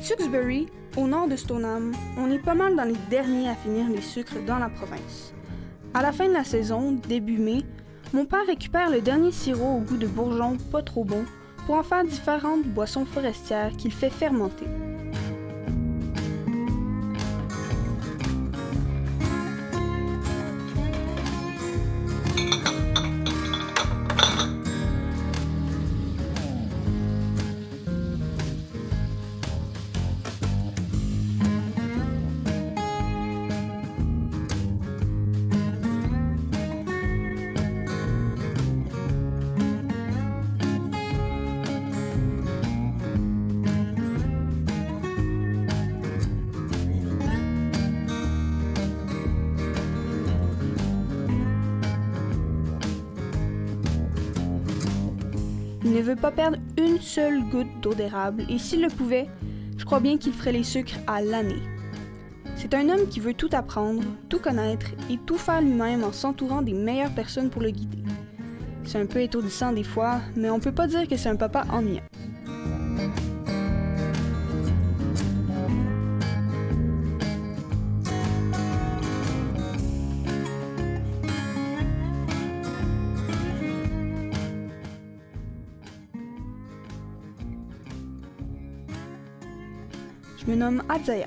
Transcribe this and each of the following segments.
Tewksbury, au nord de Stoneham, on est pas mal dans les derniers à finir les sucres dans la province. À la fin de la saison, début mai, mon père récupère le dernier sirop au goût de bourgeon pas trop bon pour en faire différentes boissons forestières qu'il fait fermenter. Il ne veut pas perdre une seule goutte d'eau d'érable et s'il le pouvait, je crois bien qu'il ferait les sucres à l'année. C'est un homme qui veut tout apprendre, tout connaître et tout faire lui-même en s'entourant des meilleures personnes pour le guider. C'est un peu étourdissant des fois, mais on peut pas dire que c'est un papa ennuyant. Je me nomme Adzaya,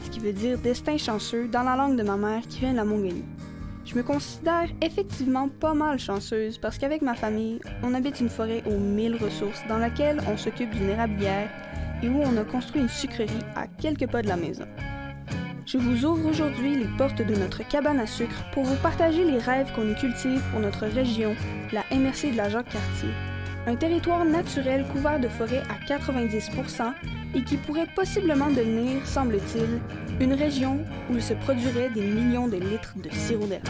ce qui veut dire destin chanceux dans la langue de ma mère qui vient de la Mongolie. Je me considère effectivement pas mal chanceuse parce qu'avec ma famille, on habite une forêt aux 1000 ressources dans laquelle on s'occupe d'une érablière et où on a construit une sucrerie à quelques pas de la maison. Je vous ouvre aujourd'hui les portes de notre cabane à sucre pour vous partager les rêves qu'on y cultive pour notre région, la MRC de la Jacques-Cartier. Un territoire naturel couvert de forêts à 90% et qui pourrait possiblement devenir, semble-t-il, une région où il se produirait des millions de litres de sirop d'érable.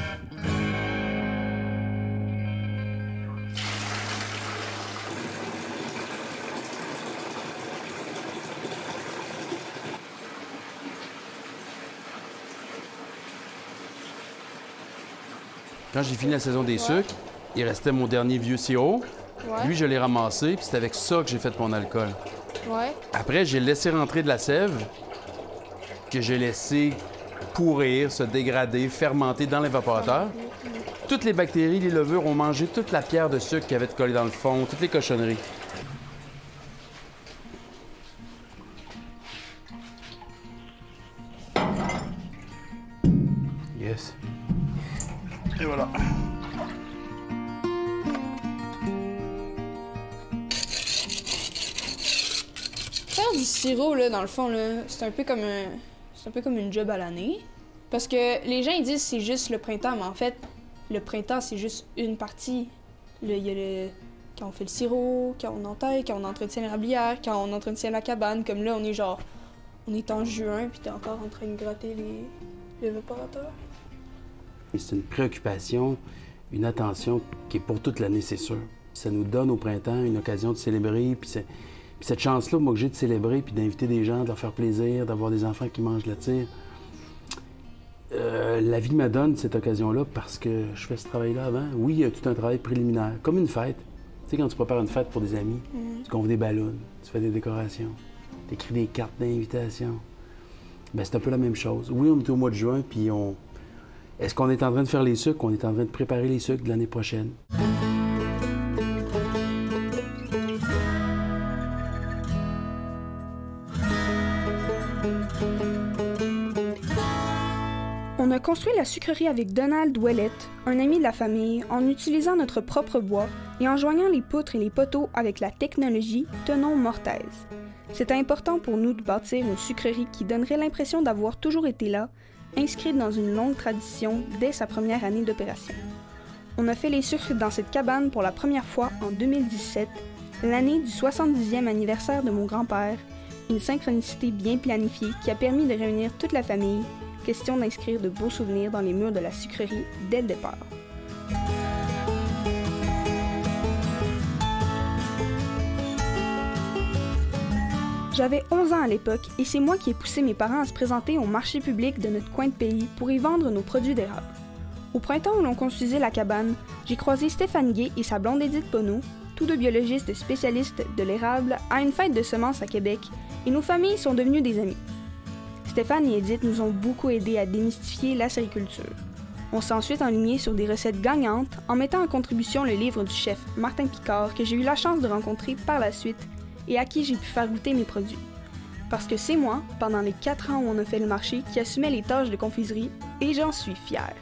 Quand j'ai fini la saison des sucres, il restait mon dernier vieux sirop. Ouais. Lui, je l'ai ramassé, puis c'est avec ça que j'ai fait mon alcool. Ouais. Après, j'ai laissé rentrer de la sève que j'ai laissé pourrir, se dégrader, fermenter dans l'évaporateur. Toutes les bactéries, les levures ont mangé toute la pierre de sucre qui avait collée dans le fond, toutes les cochonneries. Yes. Et voilà. Faire du sirop, là, dans le fond, là, c'est un peu comme une job à l'année. Parce que les gens, ils disent que c'est juste le printemps, mais en fait, le printemps, c'est juste une partie. Là, il y a quand on fait le sirop, quand on entaille, quand on entretient l'érablière, quand on entretient la cabane. Comme là, on est en juin, puis t'es encore en train de gratter l'évaporateur. C'est une préoccupation, une attention qui est pour toute l'année, c'est sûr. Ça nous donne au printemps une occasion de célébrer, puis cette chance-là, moi, que j'ai de célébrer, puis d'inviter des gens, de leur faire plaisir, d'avoir des enfants qui mangent la tire. La vie me donne cette occasion-là parce que je fais ce travail-là avant. Oui, il y a tout un travail préliminaire, comme une fête. Tu sais, quand tu prépares une fête pour des amis, tu gonfles des ballons, tu fais des décorations, tu écris des cartes d'invitation. Bien, c'est un peu la même chose. Oui, on est au mois de juin, puis Est-ce qu'on est en train de faire les sucres? On est en train de préparer les sucres de l'année prochaine. On a construit la sucrerie avec Donald Ouellette, un ami de la famille, en utilisant notre propre bois et en joignant les poutres et les poteaux avec la technologie Tenon Mortaise. C'était important pour nous de bâtir une sucrerie qui donnerait l'impression d'avoir toujours été là, inscrite dans une longue tradition dès sa première année d'opération. On a fait les sucres dans cette cabane pour la première fois en 2017, l'année du 70e anniversaire de mon grand-père, une synchronicité bien planifiée qui a permis de réunir toute la famille, question d'inscrire de beaux souvenirs dans les murs de la sucrerie dès le départ. J'avais 11 ans à l'époque et c'est moi qui ai poussé mes parents à se présenter au marché public de notre coin de pays pour y vendre nos produits d'érable. Au printemps où l'on construisait la cabane, j'ai croisé Stéphane Guay et sa blonde Edith Poneau, tous deux biologistes spécialistes de l'érable, à une fête de semences à Québec, et nos familles sont devenues des amies. Stéphane et Edith nous ont beaucoup aidés à démystifier la sériculture. On s'est ensuite enligné sur des recettes gagnantes en mettant en contribution le livre du chef Martin Picard que j'ai eu la chance de rencontrer par la suite et à qui j'ai pu faire goûter mes produits. Parce que c'est moi, pendant les 4 ans où on a fait le marché, qui assumait les tâches de confiserie et j'en suis fière.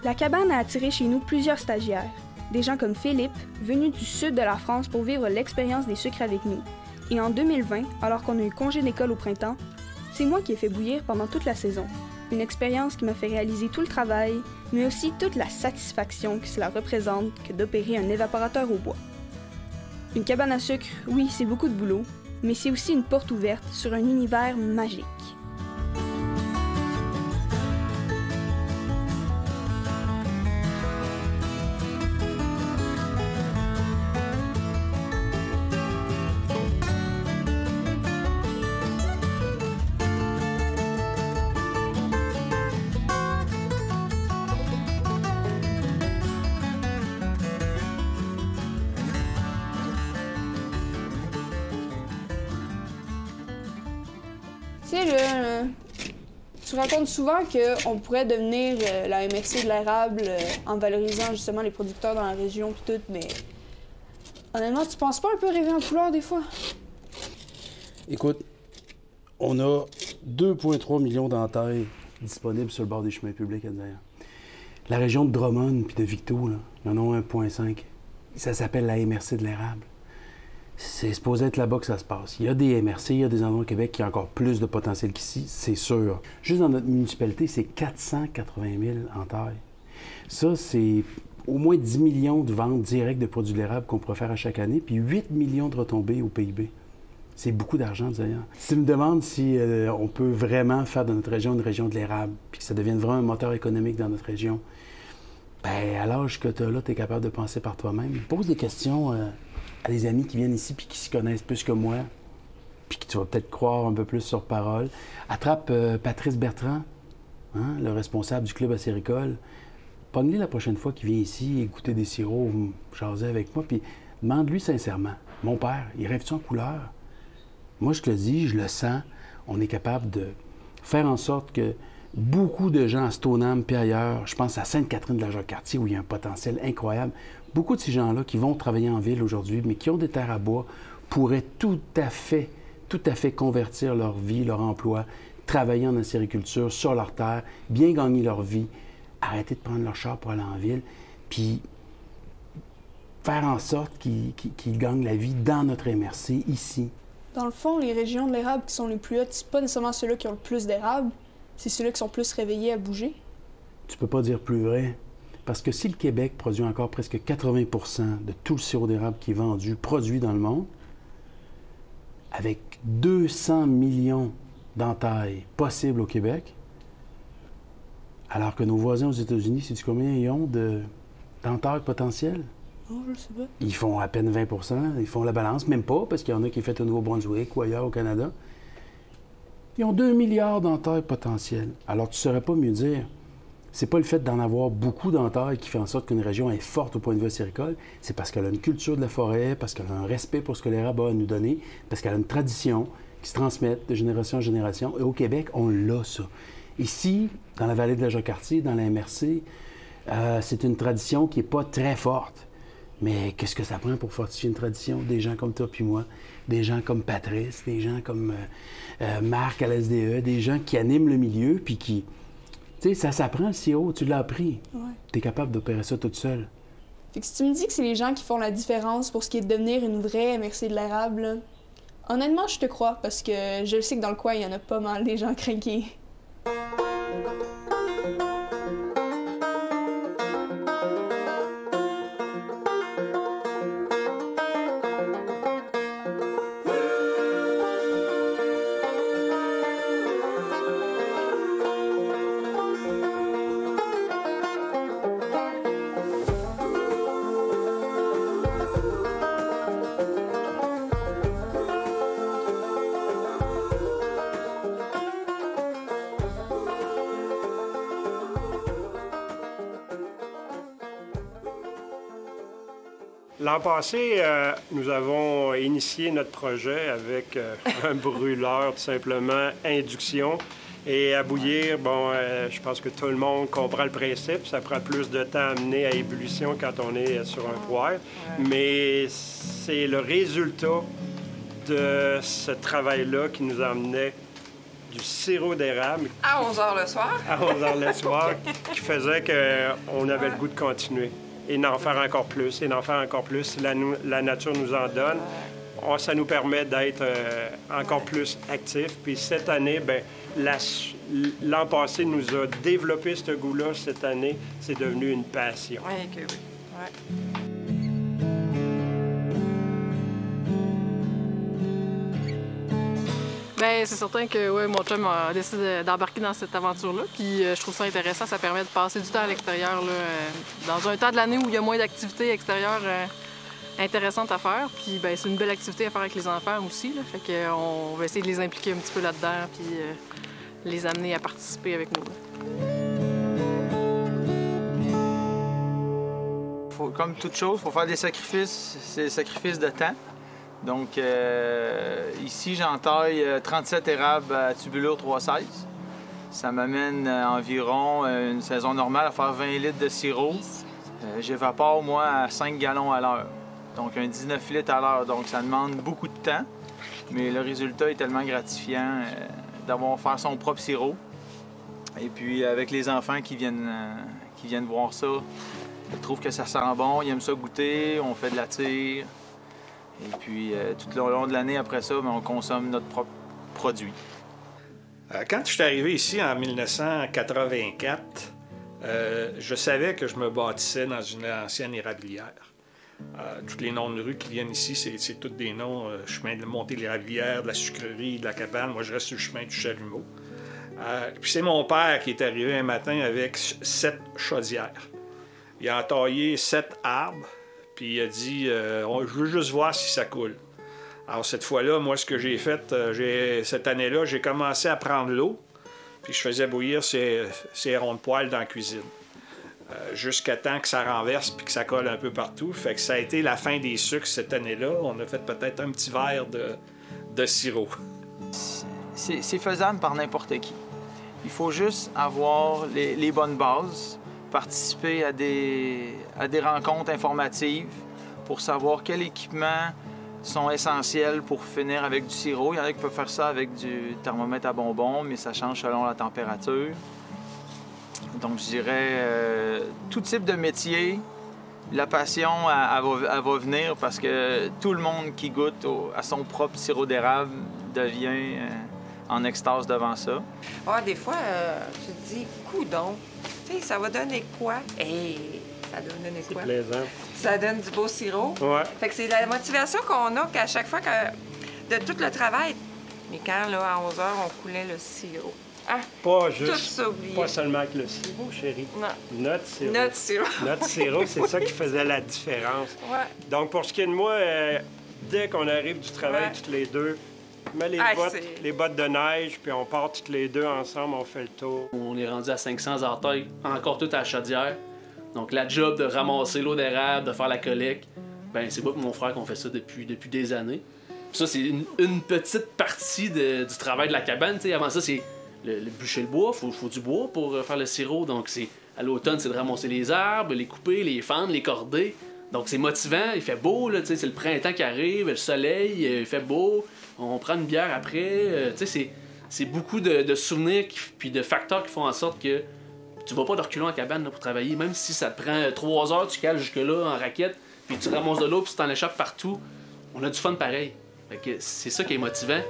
La cabane a attiré chez nous plusieurs stagiaires, des gens comme Philippe, venu du sud de la France pour vivre l'expérience des sucres avec nous. Et en 2020, alors qu'on a eu congé d'école au printemps, c'est moi qui ai fait bouillir pendant toute la saison. Une expérience qui m'a fait réaliser tout le travail, mais aussi toute la satisfaction que cela représente que d'opérer un évaporateur au bois. Une cabane à sucre, oui, c'est beaucoup de boulot, mais c'est aussi une porte ouverte sur un univers magique. Tu sais, là, tu racontes souvent qu'on pourrait devenir la MRC de l'érable en valorisant justement les producteurs dans la région pis tout, mais honnêtement, tu penses pas un peu rêver en couleur des fois? Écoute, on a 2,3 millions d'entailles disponibles sur le bord des chemins publics à Dayan. La région de Drummond puis de Victo, là, ils en ont 1,5. Ça s'appelle la MRC de l'érable. C'est supposé être là-bas que ça se passe. Il y a des MRC, il y a des endroits au Québec qui ont encore plus de potentiel qu'ici, c'est sûr. Juste dans notre municipalité, c'est 480 000 entailles. Ça, c'est au moins 10 millions de ventes directes de produits de l'érable qu'on pourrait faire à chaque année, puis 8 millions de retombées au PIB. C'est beaucoup d'argent, d'ailleurs. Si tu me demandes si on peut vraiment faire de notre région une région de l'érable, puis que ça devienne vraiment un moteur économique dans notre région, bien, à l'âge que tu as là, tu es capable de penser par toi-même. Pose des questions à des amis qui viennent ici puis qui s'y connaissent plus que moi, puis que tu vas peut-être croire un peu plus sur parole. Attrape Patrice Bertrand, hein, le responsable du club acéricole. Pogne-le la prochaine fois qu'il vient ici écouter des sirops ou jaser avec moi, puis demande-lui sincèrement. Mon père, il rêve-tu en couleur? Moi, je te le dis, je le sens. On est capable de faire en sorte que beaucoup de gens à Stoneham puis ailleurs, je pense à Sainte-Catherine-de-la-Jacques-Cartier où il y a un potentiel incroyable, beaucoup de ces gens-là qui vont travailler en ville aujourd'hui, mais qui ont des terres à bois, pourraient tout à fait convertir leur vie, leur emploi, travailler en acériculture sur leur terre, bien gagner leur vie, arrêter de prendre leur char pour aller en ville, puis faire en sorte qu'ils gagnent la vie dans notre MRC, ici. Dans le fond, les régions de l'érable qui sont les plus hautes, c'est pas nécessairement ceux-là qui ont le plus d'érable, c'est ceux-là qui sont plus réveillés à bouger. Tu peux pas dire plus vrai. Parce que si le Québec produit encore presque 80 de tout le sirop d'érable qui est vendu, produit dans le monde, avec 200 millions d'entailles possibles au Québec, alors que nos voisins aux États-Unis, sais-tu combien ils ont d'entailles potentielles? Oh, je sais pas. Ils font à peine 20 ils font la balance, même pas, parce qu'il y en a qui est fait au Nouveau-Brunswick ou ailleurs au Canada. Ils ont 2 milliards d'entailles potentielles. Alors, tu ne saurais pas mieux dire. C'est pas le fait d'en avoir beaucoup d'entailles qui fait en sorte qu'une région est forte au point de vue acéricole, c'est parce qu'elle a une culture de la forêt, parce qu'elle a un respect pour ce que l'érable a à nous donner, parce qu'elle a une tradition qui se transmet de génération en génération. Et au Québec, on l'a, ça. Ici, dans la vallée de la Jacques-Cartier, dans la MRC, c'est une tradition qui n'est pas très forte. Mais qu'est-ce que ça prend pour fortifier une tradition? Des gens comme toi puis moi, des gens comme Patrice, des gens comme Marc à l'SDE, des gens qui animent le milieu, puis qui... Tu sais, ça s'apprend le sirop, tu l'as appris. Ouais. Tu es capable d'opérer ça toute seule. Fait que si tu me dis que c'est les gens qui font la différence pour ce qui est de devenir une vraie MRC de l'érable, là, honnêtement, je te crois, parce que je sais que dans le coin, il y en a pas mal des gens craqués. L'an passé, nous avons initié notre projet avec un brûleur, tout simplement, induction. Et à bouillir, bon, je pense que tout le monde comprend le principe. Ça prend plus de temps à amener à ébullition quand on est sur un poêle. Mais c'est le résultat de ce travail-là qui nous emmenait du sirop d'érable. À 11 h le soir. À 11 h le soir, qui faisait qu'on avait le goût de continuer. Et d'en faire encore plus, et d'en faire encore plus. La nature nous en donne. Ça nous permet d'être encore plus actifs. Puis cette année, bien, l'an passé nous a développé ce goût-là. Cette année, c'est devenu une passion. Oui, que oui. Ouais. Bien, c'est certain que ouais, mon chum a décidé d'embarquer dans cette aventure-là. Puis je trouve ça intéressant. Ça permet de passer du temps à l'extérieur, dans un temps de l'année où il y a moins d'activités extérieures intéressantes à faire. Puis ben, c'est une belle activité à faire avec les enfants aussi. Là. Fait qu'on va essayer de les impliquer un petit peu là-dedans, puis les amener à participer avec nous. Comme toute chose, il faut faire des sacrifices. C'est des sacrifices de temps. Donc, ici, j'entaille 37 érables à tubulure 316. Ça m'amène environ une saison normale à faire 20 litres de sirop. J'évapore, moi, à 5 gallons à l'heure. Donc, un 19 litres à l'heure. Donc, ça demande beaucoup de temps. Mais le résultat est tellement gratifiant d'avoir faire son propre sirop. Et puis, avec les enfants qui viennent voir ça, ils trouvent que ça sent bon, ils aiment ça goûter, on fait de la tire. Et puis, tout le long de l'année, après ça, bien, on consomme notre propre produit. Quand je suis arrivé ici en 1984, je savais que je me bâtissais dans une ancienne érablière. Tous les noms de rue qui viennent ici, c'est tous des noms, chemin de montée de l'érablière, de la sucrerie, de la cabane. Moi, je reste sur le chemin du chalumeau. Puis c'est mon père qui est arrivé un matin avec 7 chaudières. Il a entaillé 7 arbres. Puis il a dit je veux juste voir si ça coule. Alors cette fois-là, moi, ce que j'ai fait, cette année-là, j'ai commencé à prendre l'eau, puis je faisais bouillir ces ronds de poêle dans la cuisine. Jusqu'à temps que ça renverse puis que ça colle un peu partout. Fait que ça a été la fin des sucres cette année-là. On a fait peut-être un petit verre de sirop. C'est faisable par n'importe qui. Il faut juste avoir les bonnes bases, participer à des rencontres informatives pour savoir quels équipements sont essentiels pour finir avec du sirop. Il y en a qui peuvent faire ça avec du thermomètre à bonbons, mais ça change selon la température. Donc, je dirais, tout type de métier, la passion, elle va venir parce que tout le monde qui goûte à son propre sirop d'érable devient en extase devant ça. Ah, des fois, je te dis, coudonc, tu sais, ça va donner quoi? Hey, ça doit donner quoi? C'est plaisant. Ça donne du beau sirop. Ouais. Fait que c'est la motivation qu'on a qu'à chaque fois de tout le travail. Mais quand, là, à 11 h, on coulait le sirop. Ah, Pas tout juste, ça oublié. pas seulement avec le sirop, chérie. Non. Notre sirop. Notre sirop. Notre sirop, c'est ça qui faisait la différence. Ouais. Donc, pour ce qui est de moi, dès qu'on arrive du travail, toutes les deux, on met les bottes de neige, puis on part toutes les deux ensemble, on fait le tour. On est rendu à 500 entailles, encore tout à la chaudière. Donc, la job de ramasser l'eau d'érable, de faire la collecte, ben c'est moi et mon frère qu'on fait ça depuis des années. Puis ça, c'est une petite partie du travail de la cabane. T'sais. Avant ça, c'est le bûcher le bois, faut du bois pour faire le sirop. Donc, à l'automne, c'est de ramasser les arbres, les couper, les fendre, les corder. Donc, c'est motivant, il fait beau, là, c'est le printemps qui arrive, le soleil, il fait beau, on prend une bière après. C'est beaucoup de souvenirs puis de facteurs qui font en sorte que tu vas pas de reculons en cabane là, pour travailler. Même si ça te prend 3 heures, tu cales jusque-là en raquette, puis tu ramasses de l'eau, puis tu t'en échappes partout. On a du fun pareil. Fait que c'est ça qui est motivant.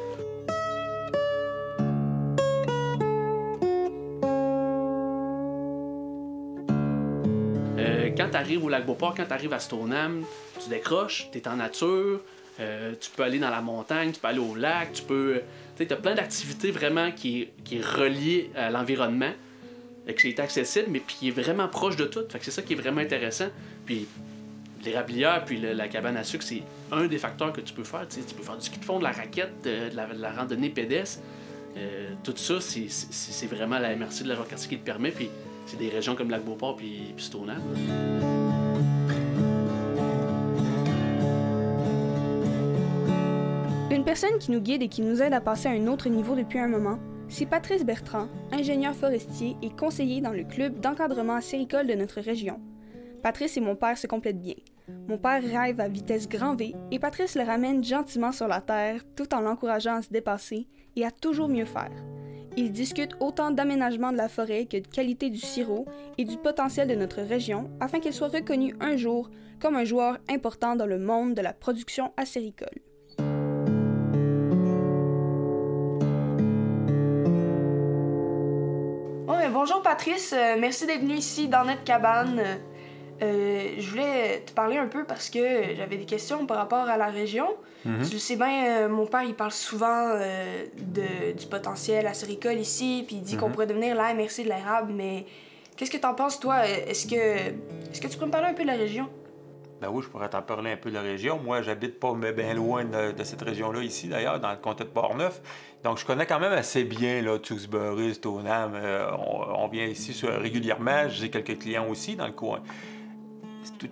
Quand tu arrives au Lac-Beauport, quand tu arrives à Stoneham, tu décroches, tu es en nature, tu peux aller dans la montagne, tu peux aller au lac, tu as plein d'activités vraiment qui est reliée à l'environnement, qui est accessible, mais puis qui est vraiment proche de tout. Fait que c'est ça qui est vraiment intéressant. Puis l'érablière puis la cabane à sucre, c'est un des facteurs que tu peux faire. Tu peux faire du ski de fond, de la raquette, de la randonnée pédestre. Tout ça, c'est vraiment la MRC de la Jacques-Cartier qui le permet. Puis c'est des régions comme Lac-Beauport puis Stoneham. personne qui nous guide et qui nous aide à passer à un autre niveau depuis un moment, c'est Patrice Bertrand, ingénieur forestier et conseiller dans le club d'encadrement acéricole de notre région. Patrice et mon père se complètent bien. Mon père rêve à vitesse grand V et Patrice le ramène gentiment sur la terre tout en l'encourageant à se dépasser et à toujours mieux faire. Ils discutent autant d'aménagement de la forêt que de qualité du sirop et du potentiel de notre région afin qu'elle soit reconnue un jour comme un joueur important dans le monde de la production acéricole. Bonjour Patrice, merci d'être venu ici dans notre cabane. Je voulais te parler un peu parce que j'avais des questions par rapport à la région. Tu le sais bien, mon père il parle souvent du potentiel acéricole ici, puis il dit qu'on pourrait devenir la MRC de l'érable, mais qu'est-ce que t'en penses toi? Est-ce que tu pourrais me parler un peu de la région? Ben oui, je pourrais t'en parler un peu de la région. Moi, j'habite pas bien loin de cette région-là ici, d'ailleurs, dans le comté de Portneuf. Donc, je connais quand même assez bien là, Tewksbury, Stoneham. On vient ici régulièrement. J'ai quelques clients aussi dans le coin.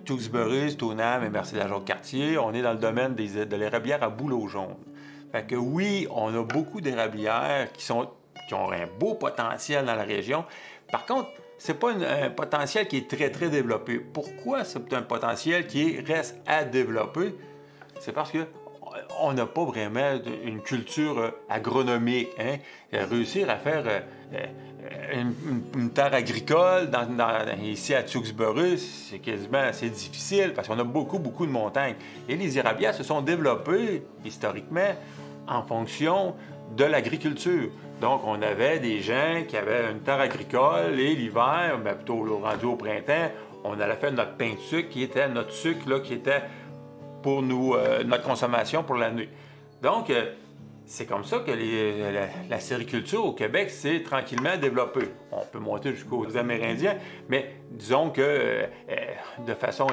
Tewksbury, Stoneham et MRC-la-Jacques-Cartier, on est dans le domaine de l'érablière à bouleau jaune. Fait que oui, on a beaucoup d'érablières qui ont un beau potentiel dans la région. Par contre, c'est pas un potentiel qui est très, très développé. Pourquoi c'est un potentiel qui reste à développer? C'est parce que on n'a pas vraiment une culture agronomique. Hein? Réussir à faire une terre agricole ici à Tewksbury, c'est quasiment assez difficile parce qu'on a beaucoup, beaucoup de montagnes. Et les érablières se sont développées historiquement en fonction de l'agriculture. Donc, on avait des gens qui avaient une terre agricole et l'hiver, bien, plutôt là, rendu au printemps, on allait faire notre pain de sucre qui était notre sucre là, qui était pour nous, notre consommation pour l'année. Donc, c'est comme ça que la sériculture au Québec s'est tranquillement développée. On peut monter jusqu'aux Amérindiens, mais disons que de façon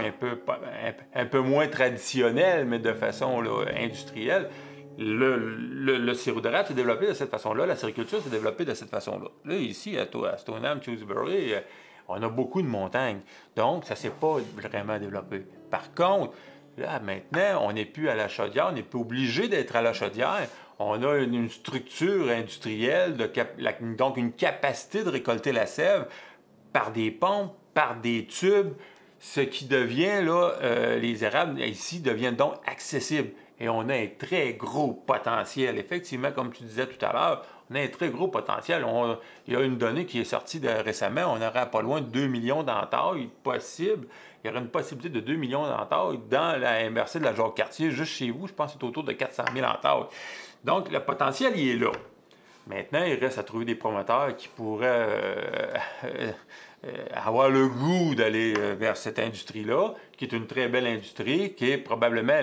un peu moins traditionnelle, mais de façon là, industrielle, le sirop d'érable s'est développé de cette façon-là, la sériculture s'est développée de cette façon-là. Là, ici, à Stoneham, Tewksbury, on a beaucoup de montagnes, donc ça ne s'est pas vraiment développé. Par contre, là, maintenant, on n'est plus à la chaudière, on n'est plus obligé d'être à la chaudière. On a une structure industrielle, donc une capacité de récolter la sève par des pompes, par des tubes, ce qui devient, là, les érables ici deviennent donc accessibles. Et on a un très gros potentiel. Effectivement, comme tu disais tout à l'heure, on a un très gros potentiel. Il y a une donnée qui est sortie récemment, on aurait pas loin de 2 millions d'entailles possibles. Il y aurait une possibilité de 2 millions d'entailles dans la MRC de la Jacques-Cartier, juste chez vous, je pense que c'est autour de 400 000 entailles. Donc, le potentiel, il est là. Maintenant, il reste à trouver des promoteurs qui pourraient avoir le goût d'aller vers cette industrie-là, qui est une très belle industrie, qui est probablement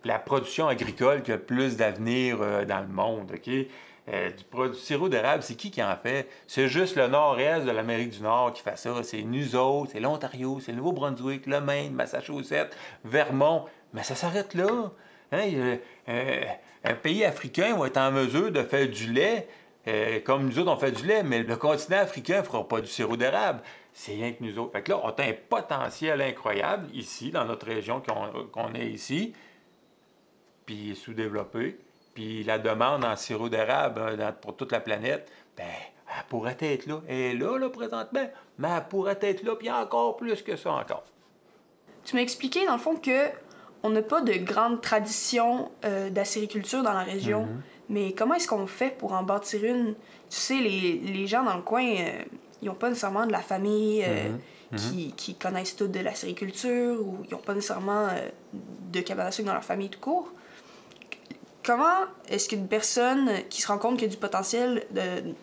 la production agricole qui a le plus d'avenir dans le monde. Okay? Du sirop d'érable, c'est qui en fait? C'est juste le nord-est de l'Amérique du Nord qui fait ça. C'est nous autres, c'est l'Ontario, c'est le Nouveau-Brunswick, le Maine, Massachusetts, Vermont. Mais ça s'arrête là. Hein? Un pays africain va être en mesure de faire du lait, comme nous autres on fait du lait, mais le continent africain ne fera pas du sirop d'érable. C'est rien que nous autres. Fait que là, on a un potentiel incroyable ici, dans notre région qu'on est ici, puis sous-développé. Puis la demande en sirop d'érable pour toute la planète, bien, elle pourrait être là. Elle est là, présentement, mais elle pourrait être là, puis encore plus que ça encore. Tu m'as expliqué, dans le fond, qu'on n'a pas de grande tradition d'acériculture dans la région. Mais comment est-ce qu'on fait pour en bâtir une? Tu sais, les gens dans le coin, ils n'ont pas nécessairement de la famille qui connaissent tout de l'acériculture ou ils n'ont pas nécessairement de cabane à sucre dans leur famille tout court. Comment est-ce qu'une personne qui se rend compte qu'il y a du potentiel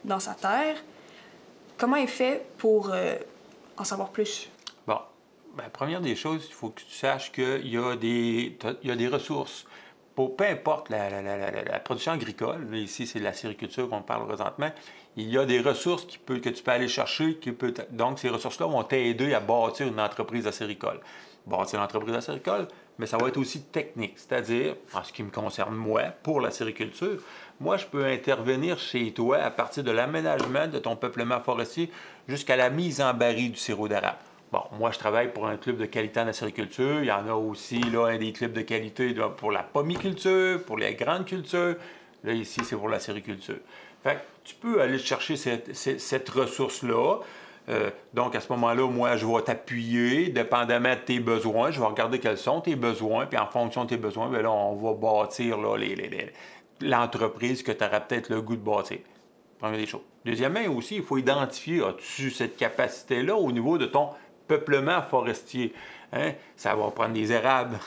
dans sa terre, comment elle fait pour en savoir plus? Bon, bien, première des choses, il faut que tu saches qu'il y a des ressources. Peu importe la production agricole, là, ici c'est de la sériculture qu'on parle présentement, il y a des ressources que tu peux aller chercher. Donc ces ressources-là vont t'aider à bâtir une entreprise acéricole. Bâtir une entreprise acéricole, mais ça va être aussi technique, c'est-à-dire, en ce qui me concerne moi, pour la sériculture, moi je peux intervenir chez toi à partir de l'aménagement de ton peuplement forestier jusqu'à la mise en baril du sirop d'érable. Bon, moi, je travaille pour un club de qualité en acériculture. Il y en a aussi, là, un des clubs de qualité là, pour la pomiculture, pour les grandes cultures. Là, ici, c'est pour l'acériculture. Fait que tu peux aller chercher cette ressource-là. Donc, à ce moment-là, moi, je vais t'appuyer, dépendamment de tes besoins. Je vais regarder quels sont tes besoins, puis en fonction de tes besoins, bien là, on va bâtir là, l'entreprise que tu auras peut-être le goût de bâtir. Première des choses. Deuxièmement, aussi, il faut identifier, as-tu cette capacité-là au niveau de ton peuplement forestier? Hein? Ça va prendre des érables.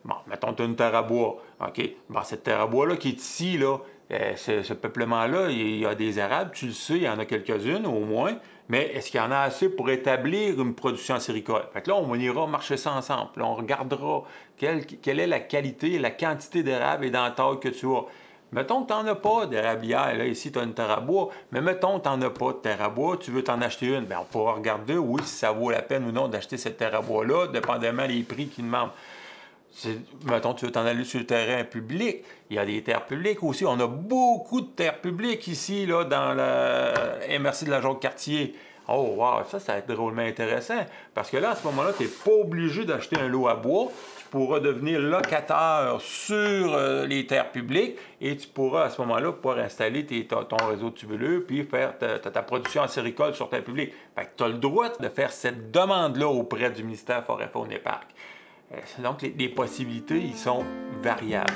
Bon, mettons, tu as une terre à bois. OK? Bon, cette terre à bois-là qui est ici, là, ce peuplement-là, il y a des érables, tu le sais, il y en a quelques-unes au moins, mais est-ce qu'il y en a assez pour établir une production acéricole? Fait que là, on ira marcher ça ensemble. Là, on regardera quelle est la qualité, la quantité d'érable et d'entaille que tu as. Mettons que tu n'en as pas d'érablière. Là, ici, tu as une terre à bois, mais mettons que tu n'en as pas de terre à bois, tu veux t'en acheter une. Bien, on pourra regarder, oui, si ça vaut la peine ou non d'acheter cette terre à bois-là, dépendamment des prix qu'ils demandent. Mettons, tu veux t'en aller sur le terrain public. Il y a des terres publiques aussi. On a beaucoup de terres publiques ici, là, dans la MRC de la Jacques-Cartier. Oh, wow, ça va être drôlement intéressant. Parce que là, à ce moment-là, tu n'es pas obligé d'acheter un lot à bois. Tu pourras devenir locataire sur les terres publiques et tu pourras, à ce moment-là, pouvoir installer ton réseau de tubuleux puis faire ta production acéricole sur terre publique. Fait que tu as le droit de faire cette demande-là auprès du ministère Forêt, Faune et Parcs. Donc, les possibilités, ils sont variables.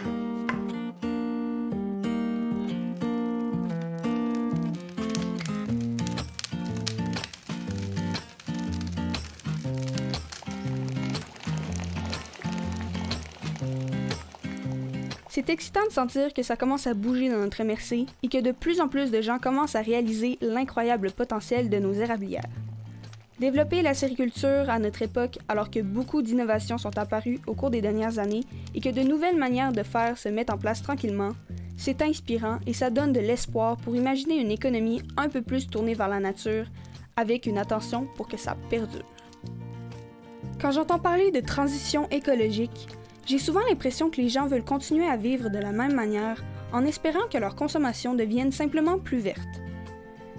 C'est excitant de sentir que ça commence à bouger dans notre MRC et que de plus en plus de gens commencent à réaliser l'incroyable potentiel de nos érablières. Développer la sériculture à notre époque, alors que beaucoup d'innovations sont apparues au cours des dernières années et que de nouvelles manières de faire se mettent en place tranquillement, c'est inspirant et ça donne de l'espoir pour imaginer une économie un peu plus tournée vers la nature, avec une attention pour que ça perdure. Quand j'entends parler de transition écologique, j'ai souvent l'impression que les gens veulent continuer à vivre de la même manière en espérant que leur consommation devienne simplement plus verte.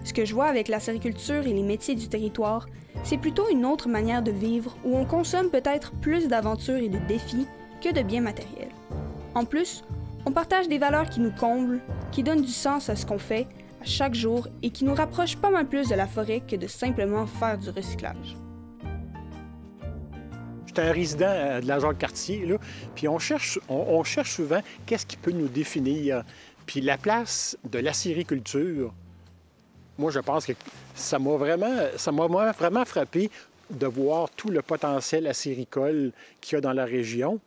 Ce que je vois avec la sériculture et les métiers du territoire, c'est plutôt une autre manière de vivre où on consomme peut-être plus d'aventures et de défis que de biens matériels. En plus, on partage des valeurs qui nous comblent, qui donnent du sens à ce qu'on fait à chaque jour et qui nous rapprochent pas mal plus de la forêt que de simplement faire du recyclage. J'étais un résident de la Jacques-Cartier, là, puis on cherche souvent qu'est-ce qui peut nous définir. Puis la place de l'acériculture, moi, je pense que ça m'a vraiment frappé de voir tout le potentiel acéricole qu'il y a dans la région.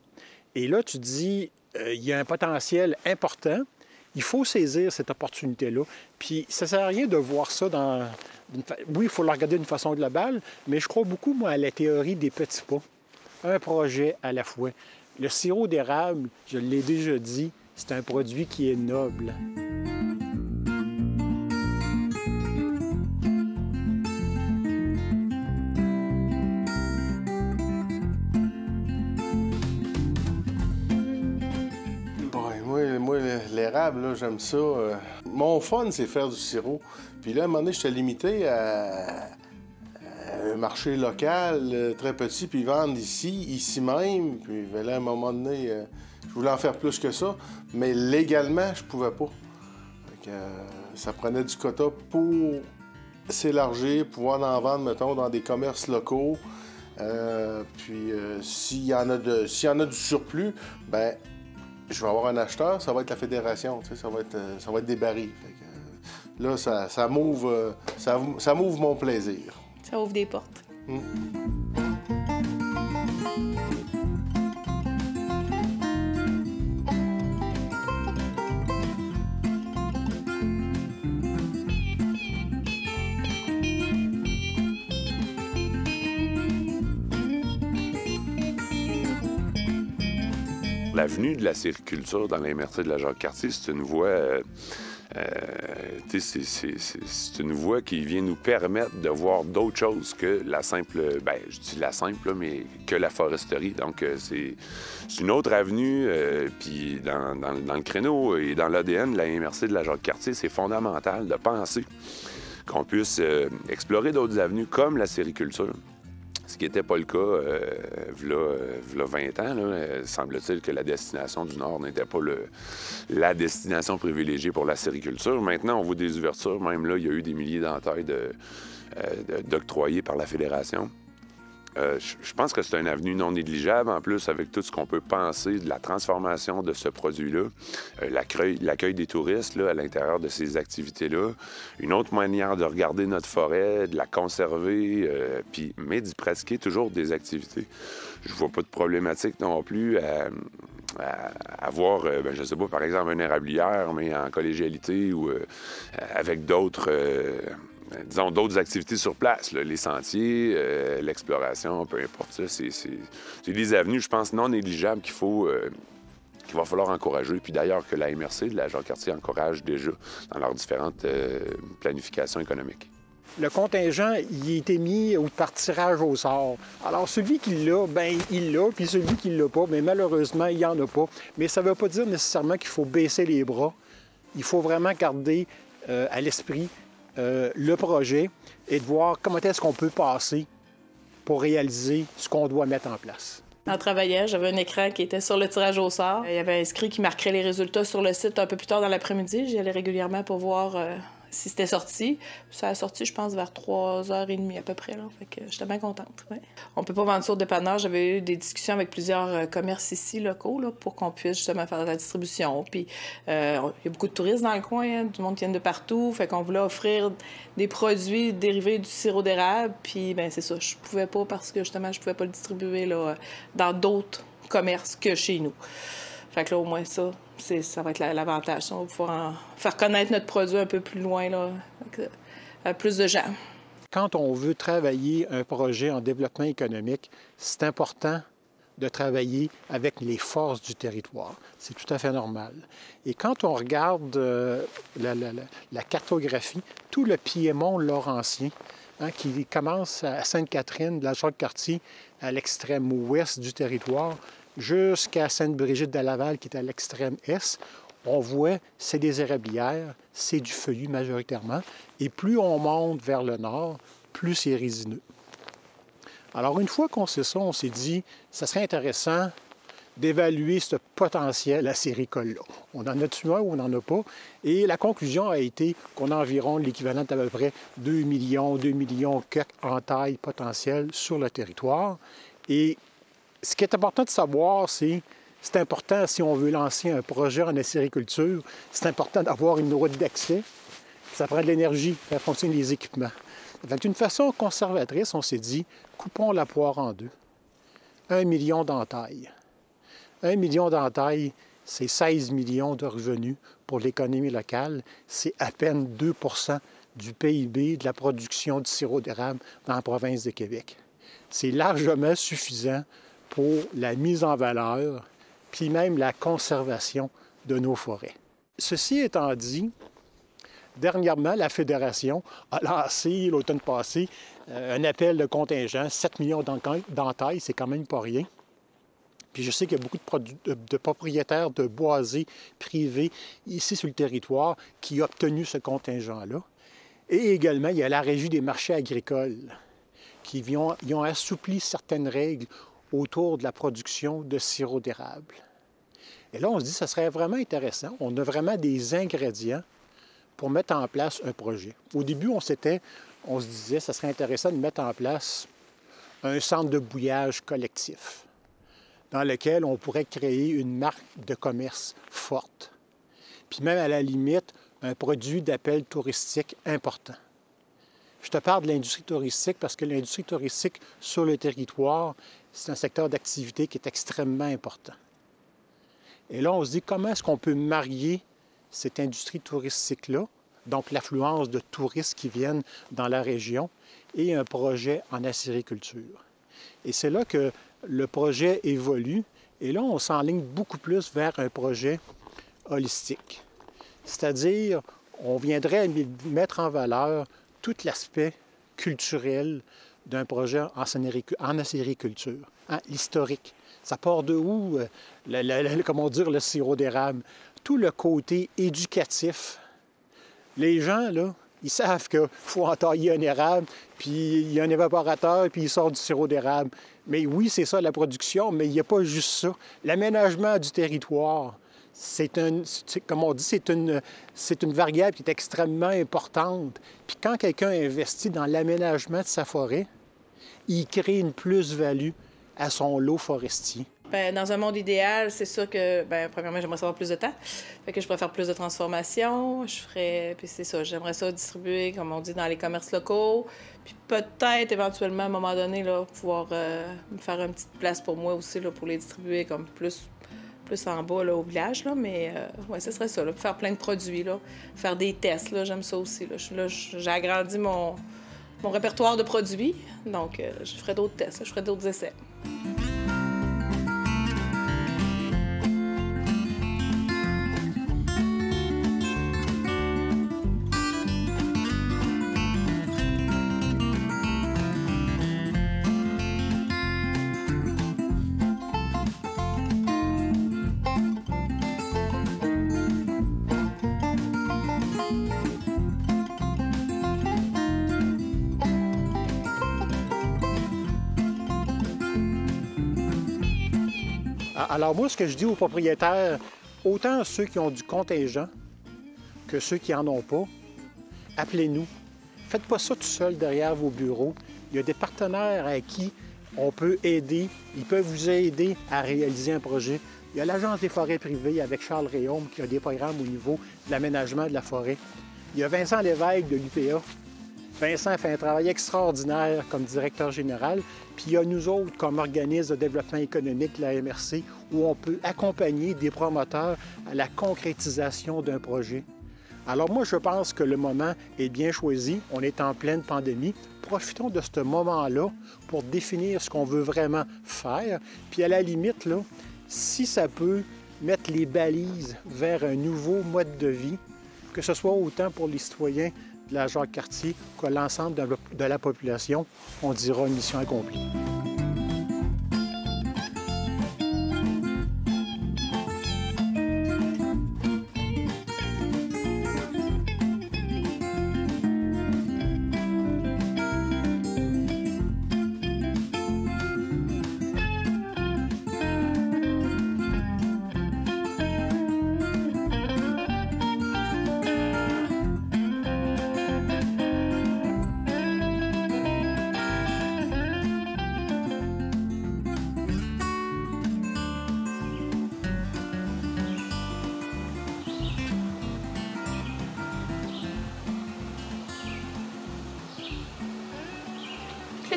Et là, tu dis, il y a un potentiel important. Il faut saisir cette opportunité-là. Puis ça ne sert à rien de voir ça dans... Oui, il faut le regarder d'une façon globale, mais je crois beaucoup, moi, à la théorie des petits pas. Un projet à la fois. Le sirop d'érable, je l'ai déjà dit, c'est un produit qui est noble. Moi, l'érable, là, j'aime ça. Mon fun, c'est faire du sirop. Puis là, à un moment donné, j'étais limité à un marché local très petit, puis vendre ici même. Puis là, à un moment donné, je voulais en faire plus que ça, mais légalement, je pouvais pas. Fait que, ça prenait du quota pour s'élargir, pouvoir en vendre, mettons, dans des commerces locaux. Puis s'il y en a du surplus, ben je vais avoir un acheteur, ça va être la fédération, tu sais, ça va être des barils. Fait que, là, ça m'ouvre mon plaisir. Ça ouvre des portes. L'avenue de la sériculture dans la MRC de la Jacques-Cartier, c'est une voie... c'est une voie qui vient nous permettre de voir d'autres choses que la simple, je dis la simple, là, mais que la foresterie. Donc, c'est une autre avenue. Puis, dans le créneau et dans l'ADN de la MRC de la Jacques-Cartier, c'est fondamental de penser qu'on puisse explorer d'autres avenues comme la sériculture. ce qui n'était pas le cas v'là 20 ans. Là. Semble-t-il que la destination du Nord n'était pas la destination privilégiée pour la sériculture. Maintenant, on voit des ouvertures. Même là, il y a eu des milliers d'entailles d'octroyés par la Fédération. Je pense que c'est un avenue non négligeable, en plus, avec tout ce qu'on peut penser de la transformation de ce produit-là, l'accueil des touristes là, à l'intérieur de ces activités-là, une autre manière de regarder notre forêt, de la conserver, mais d'y pratiquer toujours des activités. Je vois pas de problématique non plus à avoir, je ne sais pas, par exemple, une érablière, mais en collégialité ou avec d'autres... disons, d'autres activités sur place, là, les sentiers, l'exploration, peu importe ça. C'est des avenues, je pense, non négligeables qu'il va falloir encourager. Puis d'ailleurs que la MRC de la Jacques-Cartier encourage déjà dans leurs différentes planifications économiques. Le contingent, il a été mis par tirage au sort. Alors, celui qui l'a, bien, il l'a, puis celui qui ne l'a pas, bien, malheureusement, il n'y en a pas. Mais ça ne veut pas dire nécessairement qu'il faut baisser les bras. Il faut vraiment garder à l'esprit le projet et de voir comment est-ce qu'on peut passer pour réaliser ce qu'on doit mettre en place. En travaillant, j'avais un écran qui était sur le tirage au sort. Il y avait inscrit qui marquerait les résultats sur le site un peu plus tard dans l'après-midi. J'y allais régulièrement pour voir si c'était sorti. Ça a sorti, je pense, vers 3h30 à peu près. Là. Fait que j'étais bien contente. Ouais. On peut pas vendre ça au dépanneur. J'avais eu des discussions avec plusieurs commerces ici, locaux, là, pour qu'on puisse justement faire de la distribution. Puis il y a beaucoup de touristes dans le coin, hein, du monde qui vient de partout. Fait qu'on voulait offrir des produits dérivés du sirop d'érable. Puis ben c'est ça, je pouvais pas parce que justement, je pouvais pas le distribuer là, dans d'autres commerces que chez nous. Fait que là, au moins ça va être l'avantage. On va pouvoir faire connaître notre produit un peu plus loin, là, avec plus de gens. Quand on veut travailler un projet en développement économique, c'est important de travailler avec les forces du territoire. C'est tout à fait normal. Et quand on regarde la cartographie, tout le Piémont laurentien, hein, qui commence à Sainte-Catherine, de la Jacques-Cartier, à l'extrême ouest du territoire, jusqu'à Sainte-Brigitte-de-Laval, qui est à l'extrême est, on voit, c'est des érablières, c'est du feuillu majoritairement, et plus on monte vers le nord, plus c'est résineux. Alors, une fois qu'on sait ça, on s'est dit, ça serait intéressant d'évaluer ce potentiel acéricole-là. On en a-tu un ou on n'en a pas? Et la conclusion a été qu'on a environ l'équivalent d'à peu près 2 millions en taille potentielle sur le territoire. Et ce qui est important de savoir, c'est important si on veut lancer un projet en acériculture, c'est important d'avoir une route d'accès. Ça prend de l'énergie pour faire fonctionner les équipements. D'une façon conservatrice, on s'est dit, coupons la poire en deux. 1 million d'entailles. 1 million d'entailles, c'est 16 millions de revenus pour l'économie locale. C'est à peine 2 % du PIB de la production de sirop d'érable dans la province de Québec. C'est largement suffisant pour la mise en valeur, puis même la conservation de nos forêts. Ceci étant dit, dernièrement, la Fédération a lancé, l'automne passé, un appel de contingent, 7 millions d'entailles, c'est quand même pas rien. Puis je sais qu'il y a beaucoup de propriétaires de boisés privés ici sur le territoire qui ont obtenu ce contingent-là. Et également, il y a la Régie des marchés agricoles qui ont assoupli certaines règles autour de la production de sirop d'érable. Et là, on se dit que ce serait vraiment intéressant. On a vraiment des ingrédients pour mettre en place un projet. Au début, on se disait que ce serait intéressant de mettre en place un centre de bouillage collectif dans lequel on pourrait créer une marque de commerce forte. Puis même à la limite, un produit d'appel touristique important. Je te parle de l'industrie touristique parce que l'industrie touristique sur le territoire, c'est un secteur d'activité qui est extrêmement important. Et là, on se dit comment est-ce qu'on peut marier cette industrie touristique-là, donc l'affluence de touristes qui viennent dans la région, et un projet en acériculture. Et c'est là que le projet évolue, et là, on s'enligne beaucoup plus vers un projet holistique. C'est-à-dire, on viendrait mettre en valeur tout l'aspect culturel d'un projet en acériculture, hein, l'historique. Ça part de où, comment dire, le sirop d'érable? Tout le côté éducatif. Les gens, là, Ils savent qu'il faut entailler un érable, puis il y a un évaporateur, puis il sort du sirop d'érable. Mais oui, c'est ça la production, mais il n'y a pas juste ça. L'aménagement du territoire, comme on dit, c'est une variable qui est extrêmement importante. Puis quand quelqu'un investit dans l'aménagement de sa forêt, il crée une plus-value à son lot forestier. Bien, dans un monde idéal, c'est sûr que, bien, premièrement, j'aimerais savoir plus de temps. Fait que je pourrais faire plus de transformation. Puis c'est ça, j'aimerais ça distribuer, comme on dit, dans les commerces locaux. Puis peut-être, éventuellement, à un moment donné, là, pouvoir me faire une petite place pour moi aussi, là, pour les distribuer comme plus en bas, là, au village, là. Mais, ouais, ce serait ça, là, faire plein de produits, là. Faire des tests, là, j'aime ça aussi, là. J'ai agrandi mon répertoire de produits, donc je ferai d'autres tests, je ferai d'autres essais. Alors moi, ce que je dis aux propriétaires, autant ceux qui ont du contingent que ceux qui n'en ont pas, appelez-nous. Faites pas ça tout seul derrière vos bureaux. Il y a des partenaires à qui on peut aider. Ils peuvent vous aider à réaliser un projet. Il y a l'Agence des forêts privées avec Charles Réaume qui a des programmes au niveau de l'aménagement de la forêt. Il y a Vincent Lévesque de l'UPA. Vincent fait un travail extraordinaire comme directeur général. Puis il y a nous autres comme organisme de développement économique, la MRC, où on peut accompagner des promoteurs à la concrétisation d'un projet. Alors moi, je pense que le moment est bien choisi. On est en pleine pandémie. Profitons de ce moment-là pour définir ce qu'on veut vraiment faire. Puis à la limite, là, si ça peut mettre les balises vers un nouveau mode de vie, que ce soit autant pour les citoyens de la Jacques-Cartier que l'ensemble de la population, on dira mission accomplie.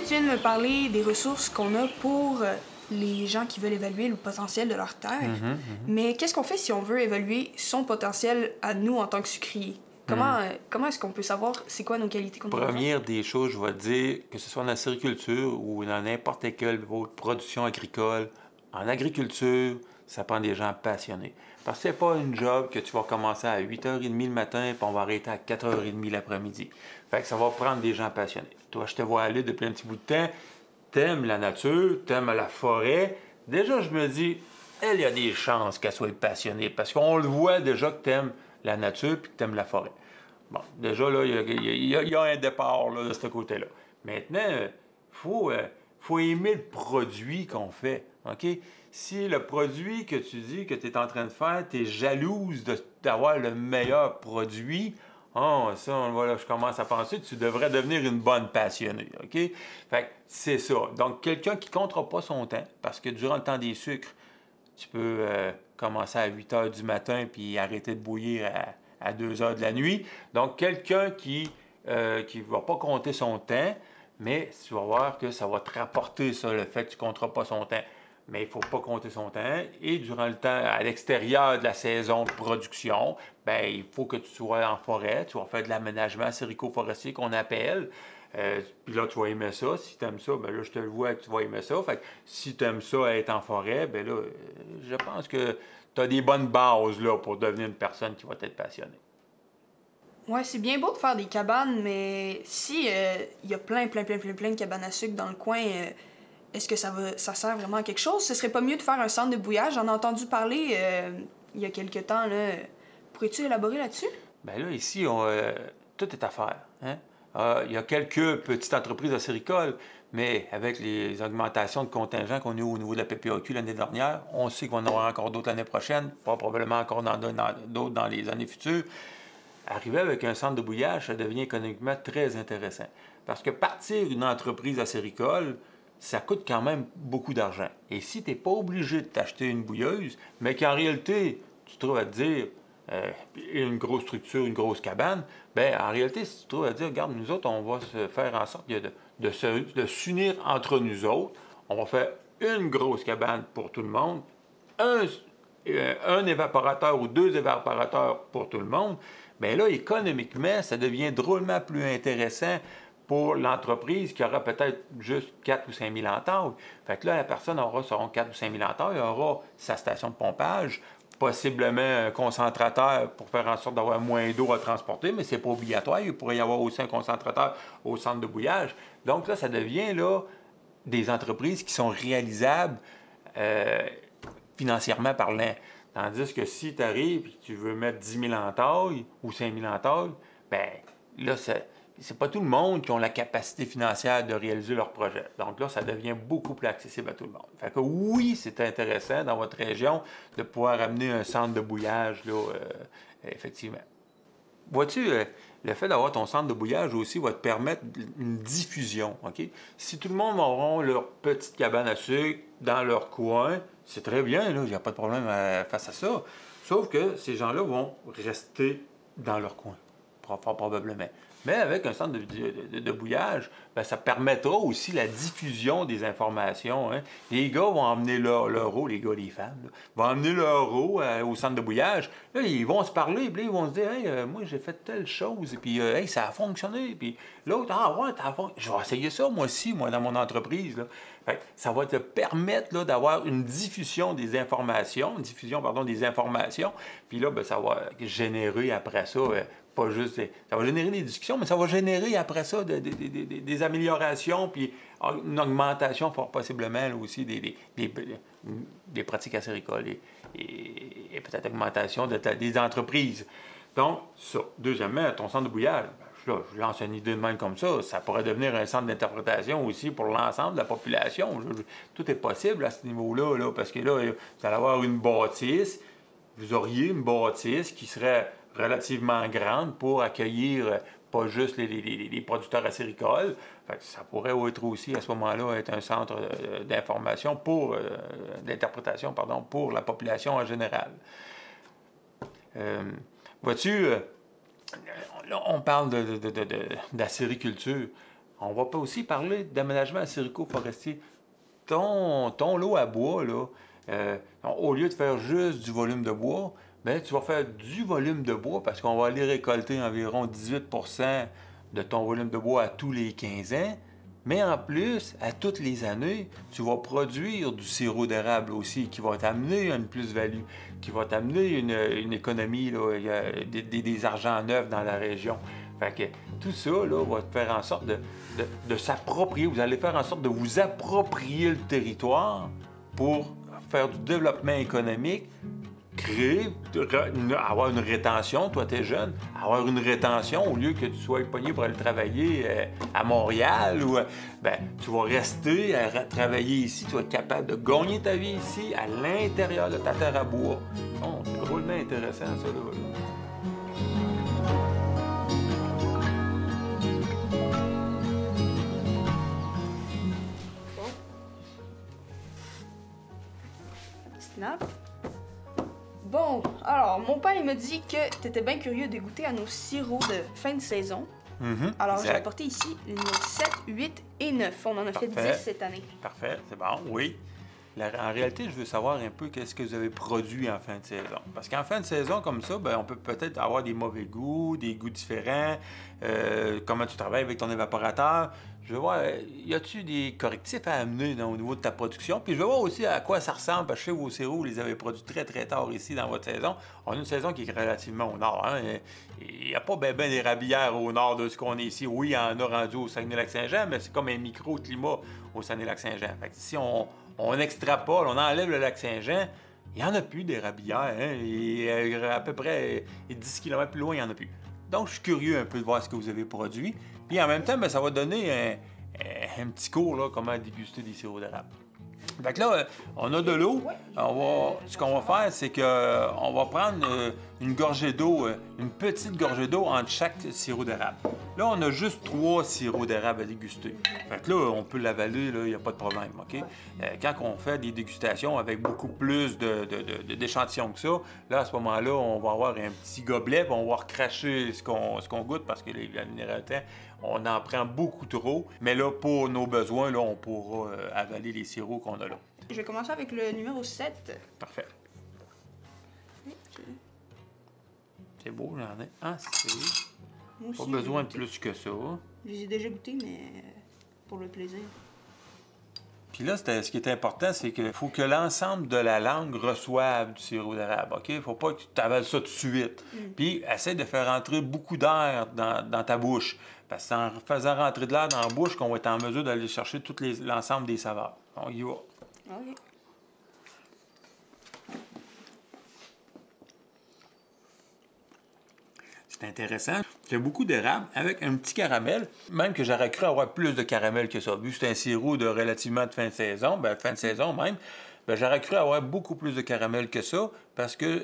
Tu viens de me parler des ressources qu'on a pour les gens qui veulent évaluer le potentiel de leur terre. Mais qu'est-ce qu'on fait si on veut évaluer son potentiel à nous en tant que sucrier? Comment est-ce qu'on peut savoir c'est quoi nos qualités qu'on doit Première des choses, je vais te dire, que ce soit dans la sériculture ou dans n'importe quelle autre production agricole, en agriculture, ça prend des gens passionnés. Parce que c'est pas une job que tu vas commencer à 8h30 le matin puis on va arrêter à 4h30 l'après-midi. Fait que ça va prendre des gens passionnés. Toi, je te vois aller depuis un petit bout de temps, t'aimes la nature, t'aimes la forêt. Déjà, je me dis, il y a des chances qu'elle soit passionnée parce qu'on le voit déjà que t'aimes la nature puis que t'aimes la forêt. Bon, déjà, là, il y a un départ là, de ce côté-là. Maintenant, faut aimer le produit qu'on fait, OK? Si le produit que tu dis que tu es en train de faire, tu es jalouse d'avoir le meilleur produit, ça, voilà, je commence à penser que tu devrais devenir une bonne passionnée, OK? Fait que c'est ça. Donc, quelqu'un qui ne comptera pas son temps, parce que durant le temps des sucres, tu peux commencer à 8 h du matin puis arrêter de bouillir à 2 h de la nuit. Donc, quelqu'un qui ne va pas compter son temps, mais tu vas voir que ça va te rapporter ça, le fait que tu ne compteras pas son temps. Mais il ne faut pas compter son temps. Et durant le temps, à l'extérieur de la saison de production, bien, il faut que tu sois en forêt. Tu vas faire de l'aménagement sérico-forestier qu'on appelle. Puis là, tu vas aimer ça. Si tu aimes ça, bien là, je te le vois que tu vas aimer ça. Fait que si tu aimes ça, être en forêt, bien là, je pense que tu as des bonnes bases là, pour devenir une personne qui va être passionnée. Ouais, c'est bien beau de faire des cabanes, mais si y a plein de cabanes à sucre dans le coin... Est-ce que ça sert vraiment à quelque chose? Ce serait pas mieux de faire un centre de bouillage? J'en ai entendu parler il y a quelque temps. Pourrais-tu élaborer là-dessus? Bien là, ici, tout est à faire. Hein? Il y a quelques petites entreprises acéricoles, mais avec les augmentations de contingents qu'on a eu au niveau de la PPAQ l'année dernière, on sait qu'on en aura encore d'autres l'année prochaine, probablement encore d'autres dans les années futures. Arriver avec un centre de bouillage, ça devient économiquement très intéressant. Parce que partir une entreprise acéricole, ça coûte quand même beaucoup d'argent. Et si tu n'es pas obligé de t'acheter une bouilleuse, mais qu'en réalité, tu te trouves à te dire une grosse structure, une grosse cabane, bien, en réalité, si tu te trouves à dire, regarde, nous autres, on va se faire en sorte de s'unir entre nous autres. On va faire une grosse cabane pour tout le monde, un évaporateur ou 2 évaporateurs pour tout le monde. Bien là, économiquement, ça devient drôlement plus intéressant pour l'entreprise qui aura peut-être juste 4 ou 5 000 entailles. Fait que là, la personne aura son 4 ou 5 000 entailles, aura sa station de pompage, possiblement un concentrateur pour faire en sorte d'avoir moins d'eau à transporter, mais c'est pas obligatoire. Il pourrait y avoir aussi un concentrateur au centre de bouillage. Donc là, ça devient là, des entreprises qui sont réalisables financièrement parlant. Tandis que si tu arrives et que tu veux mettre 10 000 entailles ou 5 000 entailles, bien là, c'est pas tout le monde qui a la capacité financière de réaliser leur projet. Donc là, ça devient beaucoup plus accessible à tout le monde. Fait que oui, c'est intéressant dans votre région de pouvoir amener un centre de bouillage, là, effectivement. Vois-tu, le fait d'avoir ton centre de bouillage aussi va te permettre une diffusion, OK? Si tout le monde aura leur petite cabane à sucre dans leur coin, c'est très bien, là, il n'y a pas de problème face à ça. Sauf que ces gens-là vont rester dans leur coin, fort probablement. Mais avec un centre de bouillage, bien, ça permettra aussi la diffusion des informations. Hein. Les gars vont emmener leur eau, les gars, les femmes, là, vont emmener leur eau au centre de bouillage. Là, ils vont se parler, puis là, ils vont se dire « Hey, moi, j'ai fait telle chose, et puis hey, ça a fonctionné. » Puis l'autre « Ah ouais, je vais essayer ça, moi aussi, moi, dans mon entreprise. » Fait que ça va te permettre là, d'avoir une diffusion des informations, puis là, bien, ça va générer après ça... pas juste... Ça va générer des discussions, mais ça va générer après ça des améliorations, puis une augmentation fort possiblement là, aussi des pratiques acéricoles et peut-être augmentation des entreprises. Donc, ça. Deuxièmement, ton centre de bouillage, là, je lance une idée de même comme ça pourrait devenir un centre d'interprétation aussi pour l'ensemble de la population. Tout est possible à ce niveau-là, là, parce que là, vous allez avoir une bâtisse, vous auriez une bâtisse qui serait relativement grande pour accueillir pas juste les producteurs acéricoles. Fait que ça pourrait être aussi, à ce moment-là, être un centre d'information d'interprétation, pour la population en général. Vois-tu, là, on parle d'acériculture. On va pas aussi parler d'aménagement acérico-forestier. Ton lot à bois, là, au lieu de faire juste du volume de bois, bien, tu vas faire du volume de bois parce qu'on va aller récolter environ 18 % de ton volume de bois à tous les 15 ans. Mais en plus, à toutes les années, tu vas produire du sirop d'érable aussi qui va t'amener une plus-value, qui va t'amener une économie, là, des argents neufs dans la région. Fait que tout ça là, va te faire en sorte de s'approprier. Vous allez faire en sorte de vous approprier le territoire pour faire du développement économique, avoir une rétention, toi t'es jeune, avoir une rétention au lieu que tu sois pogné pour aller travailler à Montréal ou ben, tu vas rester à travailler ici, tu vas être capable de gagner ta vie ici à l'intérieur de ta terre à bois. Oh, c'est drôlement intéressant ça là. Petite nappe. Bon, alors, mon père, il m'a dit que t'étais bien curieux de goûter à nos sirops de fin de saison. Alors, j'ai apporté ici les numéros 7, 8 et 9. On en a fait 10 cette année. Parfait, c'est bon, oui. En réalité, je veux savoir un peu qu'est-ce que vous avez produit en fin de saison. Parce qu'en fin de saison, comme ça, ben, on peut peut-être avoir des mauvais goûts, des goûts différents, comment tu travailles avec ton évaporateur. Je veux voir, y a-tu des correctifs à amener au niveau de ta production? Puis je veux voir aussi à quoi ça ressemble, parce que chez vos sirops, vous les avez produits très, très tard ici dans votre saison. On a une saison qui est relativement au nord. Hein? Il n'y a pas bien des rabières au nord de ce qu'on est ici. Oui, il y en a rendu au Saguenay-Lac-Saint-Jean, mais c'est comme un micro-climat au Saguenay-Lac-Saint-Jean. Fait que si on extrapole, on enlève le lac Saint-Jean, il n'y en a plus des rabières. Hein? Et à peu près 10 km plus loin, il n'y en a plus. Donc, je suis curieux un peu de voir ce que vous avez produit. Puis en même temps, bien, ça va donner un petit cours, là, comment déguster des sirops d'érable. Fait que là, on a de l'eau. Ce qu'on va faire, c'est qu'on va prendre une gorgée d'eau, une petite gorgée d'eau entre chaque sirop d'érable. Là, on a juste 3 sirops d'érable à déguster. Fait que là, on peut l'avaler, il n'y a pas de problème, OK? Quand on fait des dégustations avec beaucoup plus d'échantillons que ça, là, à ce moment-là, on va avoir un petit gobelet, puis on va recracher ce qu'on goûte parce que la minéralité, on en prend beaucoup trop. Mais là, pour nos besoins, là, on pourra avaler les sirops qu'on a là. Je vais commencer avec le numéro 7. Parfait. C'est beau, j'en ai assez. Moi aussi, Pas besoin de plus que ça. Je les ai déjà goûtés, mais pour le plaisir. Puis là, ce qui est important, c'est qu'il faut que l'ensemble de la langue reçoive du sirop d'érable, OK? Il ne faut pas que tu avales ça tout de suite. Puis, essaie de faire rentrer beaucoup d'air dans ta bouche. Parce que c'est en faisant rentrer de l'air dans la bouche qu'on va être en mesure d'aller chercher tout l'ensemble des saveurs. On y va. OK. C'est intéressant. C'est beaucoup d'érable avec un petit caramel. Même que j'aurais cru avoir plus de caramel que ça. Vu que c'est un sirop de relativement de fin de saison, fin de saison même, j'aurais cru avoir beaucoup plus de caramel que ça parce que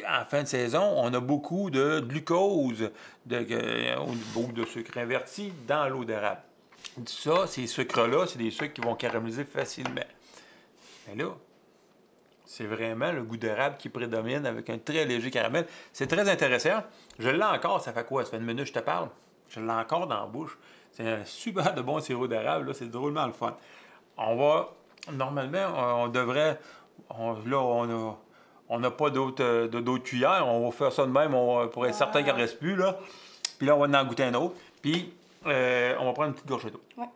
en fin de saison, on a beaucoup de glucose au niveau de sucre inverti dans l'eau d'érable. Ça, ces sucres-là, c'est des sucres qui vont caraméliser facilement. Mais là, c'est vraiment le goût d'érable qui prédomine avec un très léger caramel. C'est très intéressant. Je l'ai encore, ça fait quoi? Ça fait une minute que je te parle. Je l'ai encore dans la bouche. C'est un super de bon sirop d'érable. C'est drôlement le fun. Normalement, on devrait... On n'a pas d'autres cuillères. On va faire ça de même pour être certain qu'il ne reste plus. Là. Puis là, on va en goûter un autre. Puis, on va prendre une petite gorgée d'eau. Ouais.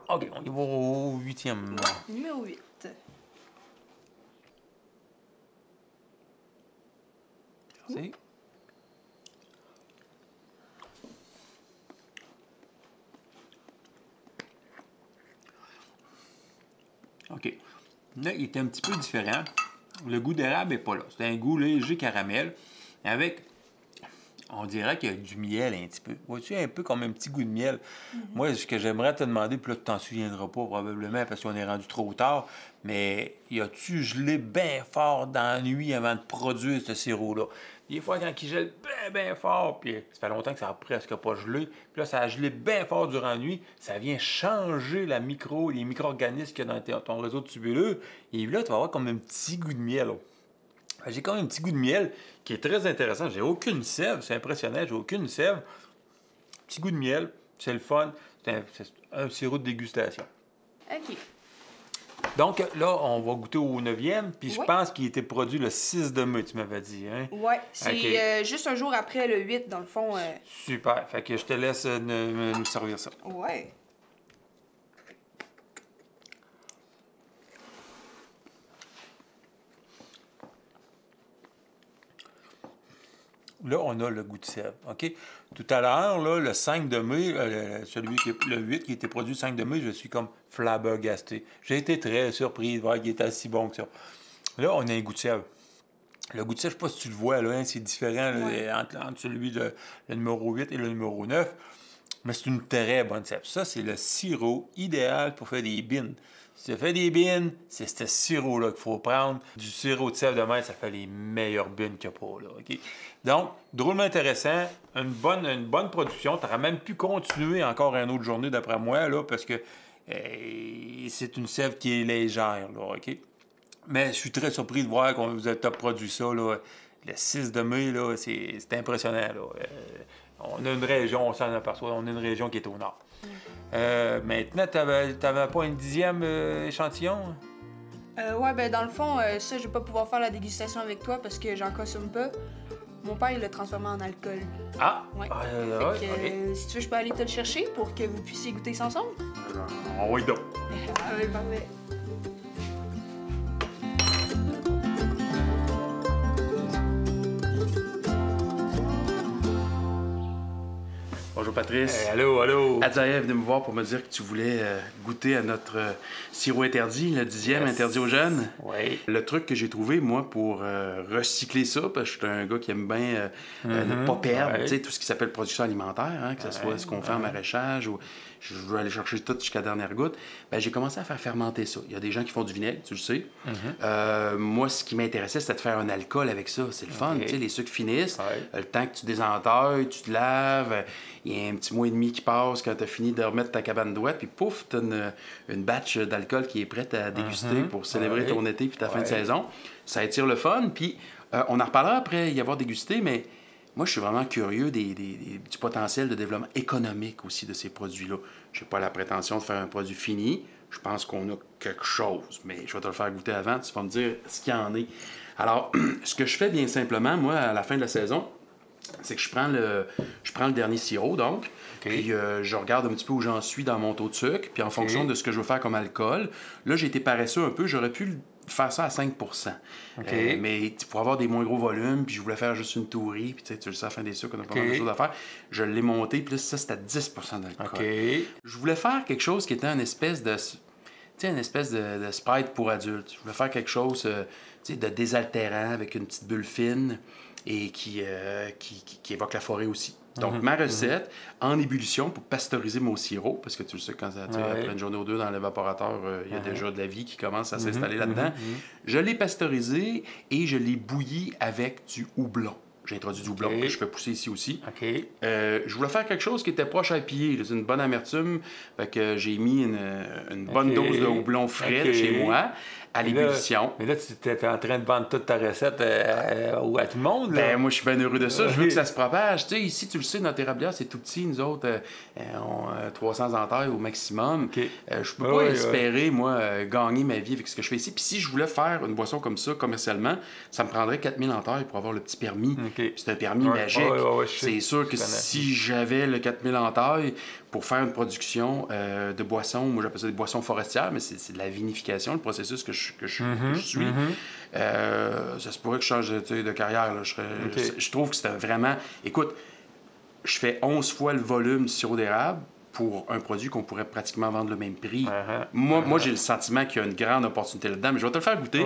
OK, on y va au 8e. Numéro 8. Merci. OK. Là, il est un petit peu différent. Le goût d'érable n'est pas là. C'est un goût léger caramel avec, on dirait qu'il y a du miel un petit peu. Vois-tu, un peu comme un petit goût de miel. Moi, ce que j'aimerais te demander, puis là, tu t'en souviendras pas probablement parce qu'on est rendu trop tard, mais y a-tu gelé bien fort dans la nuit avant de produire ce sirop-là? Des fois, quand il gèle bien fort, puis ça fait longtemps que ça n'a presque pas gelé, puis là, ça a gelé bien fort durant la nuit, ça vient changer les micro-organismes qu'il y a dans ton réseau de tubuleux, et là, tu vas avoir comme un petit goût de miel. J'ai comme un petit goût de miel qui est très intéressant. J'ai aucune sève, c'est impressionnant, j'ai aucune sève. Petit goût de miel, c'est le fun, c'est un sirop de dégustation. OK. Donc là, on va goûter au 9e, puis je pense qu'il était produit le 6 de mai, tu m'avais dit, hein? Ouais, c'est juste un jour après le 8, dans le fond. Super, fait que je te laisse nous servir ça. Ouais. Là, on a le goût de sève, OK? Tout à l'heure, là, le 5 de mai, le 8 qui était produit le 5 de mai, je suis comme flabbergasté. J'ai été très surpris de voir qu'il était si bon que ça. Là, on a un goût de sève. Le goût de sève, je ne sais pas si tu le vois, là, hein, c'est différent là, entre celui le numéro 8 et le numéro 9, mais c'est une très bonne sève. Ça, c'est le sirop idéal pour faire des bines. Si tu fais des bines, c'est ce sirop-là qu'il faut prendre. Du sirop de sève de mer, ça fait les meilleures bines qu'il n'y a pas, là, OK? Donc, drôlement intéressant, une bonne production. Tu aurais même pu continuer encore une autre journée, d'après moi, là, parce que c'est une sève qui est légère, là, OK? Mais je suis très surpris de voir qu'on vous a produit ça, là, le 6 de mai, là, c'est impressionnant, là. On a une région, on s'en aperçoit, on a une région qui est au nord. Maintenant, t'avais pas un 10e échantillon? Ouais, ben dans le fond, ça, je vais pas pouvoir faire la dégustation avec toi parce que j'en consomme pas. Mon père, il l'a transformé en alcool. Ah! Ouais. Fait que, si tu veux, je peux aller te le chercher pour que vous puissiez goûter ça ensemble? Oui, donc. Ah oui, parfait. Bonjour. Bonjour Patrice. Allô, allô. Adjaïa est venue me voir pour me dire que tu voulais goûter à notre sirop interdit, le 10e interdit aux jeunes. Oui. Le truc que j'ai trouvé, moi, pour recycler ça, parce que je suis un gars qui aime bien ne pas perdre, tu sais, tout ce qui s'appelle production alimentaire, hein, que ce soit ce qu'on fait en maraîchage ou je veux aller chercher tout jusqu'à la dernière goutte, ben, j'ai commencé à faire fermenter ça. Il y a des gens qui font du vinaigre, tu le sais. Moi, ce qui m'intéressait, c'était de faire un alcool avec ça. C'est le fun, tu sais, les sucres finissent. Le temps que tu désentailles, tu te laves, il y a un petit mois et demi qui passe quand tu as fini de remettre ta cabane d'ouette, puis pouf, tu as une batch d'alcool qui est prête à déguster pour célébrer ton été puis ta fin de saison. Ça attire le fun, puis on en reparlera après y avoir dégusté, mais moi, je suis vraiment curieux du potentiel de développement économique aussi de ces produits-là. Je n'ai pas la prétention de faire un produit fini. Je pense qu'on a quelque chose, mais je vais te le faire goûter avant. Tu vas me dire ce qu'il y en est. Alors, ce que je fais bien simplement, moi, à la fin de la saison, c'est que je prends le dernier sirop, donc, puis je regarde un petit peu où j'en suis dans mon taux de sucre, puis en fonction de ce que je veux faire comme alcool. Là, j'ai été paresseux un peu. J'aurais pu faire ça à 5 mais pour avoir des moins gros volumes, puis je voulais faire juste une tourie, puis tu le sais, à la fin des sucres, on a pas mal de choses à faire. Je l'ai monté, puis là, ça, c'était à 10 d'alcool. Je voulais faire quelque chose qui était une espèce de Sprite pour adultes. Je voulais faire quelque chose de désaltérant avec une petite bulle fine et qui évoque la forêt aussi. Donc, ma recette, en ébullition pour pasteuriser mon sirop, parce que tu le sais, quand après une journée ou deux dans l'évaporateur, il y a déjà de la vie qui commence à s'installer là-dedans. Je l'ai pasteurisé et je l'ai bouilli avec du houblon. J'ai introduit du houblon que je fais pousser ici aussi. Je voulais faire quelque chose qui était proche à IPA. C'est une bonne amertume. Fait que j'ai mis une bonne dose de houblon frais de chez moi à l'ébullition. Mais là, tu étais en train de vendre toute ta recette à tout le monde. Là. Ben, moi, je suis bien heureux de ça. Je veux que ça se propage. Tu sais, ici, tu le sais, notre érablière, c'est tout petit. Nous autres, on a 300 en taille au maximum. Je peux pas espérer, moi, gagner ma vie avec ce que je fais ici. Puis si je voulais faire une boisson comme ça, commercialement, ça me prendrait 4000 en taille pour avoir le petit permis. C'est un permis magique. C'est sûr que si j'avais le 4000 en taille pour faire une production de boissons, moi j'appelle ça des boissons forestières, mais c'est de la vinification, le processus que je suis. Ça se pourrait que je change de carrière. Là. Je trouve que c'était vraiment... Écoute, je fais 11 fois le volume du sirop d'érable pour un produit qu'on pourrait pratiquement vendre le même prix. Moi j'ai le sentiment qu'il y a une grande opportunité là-dedans, mais je vais te le faire goûter.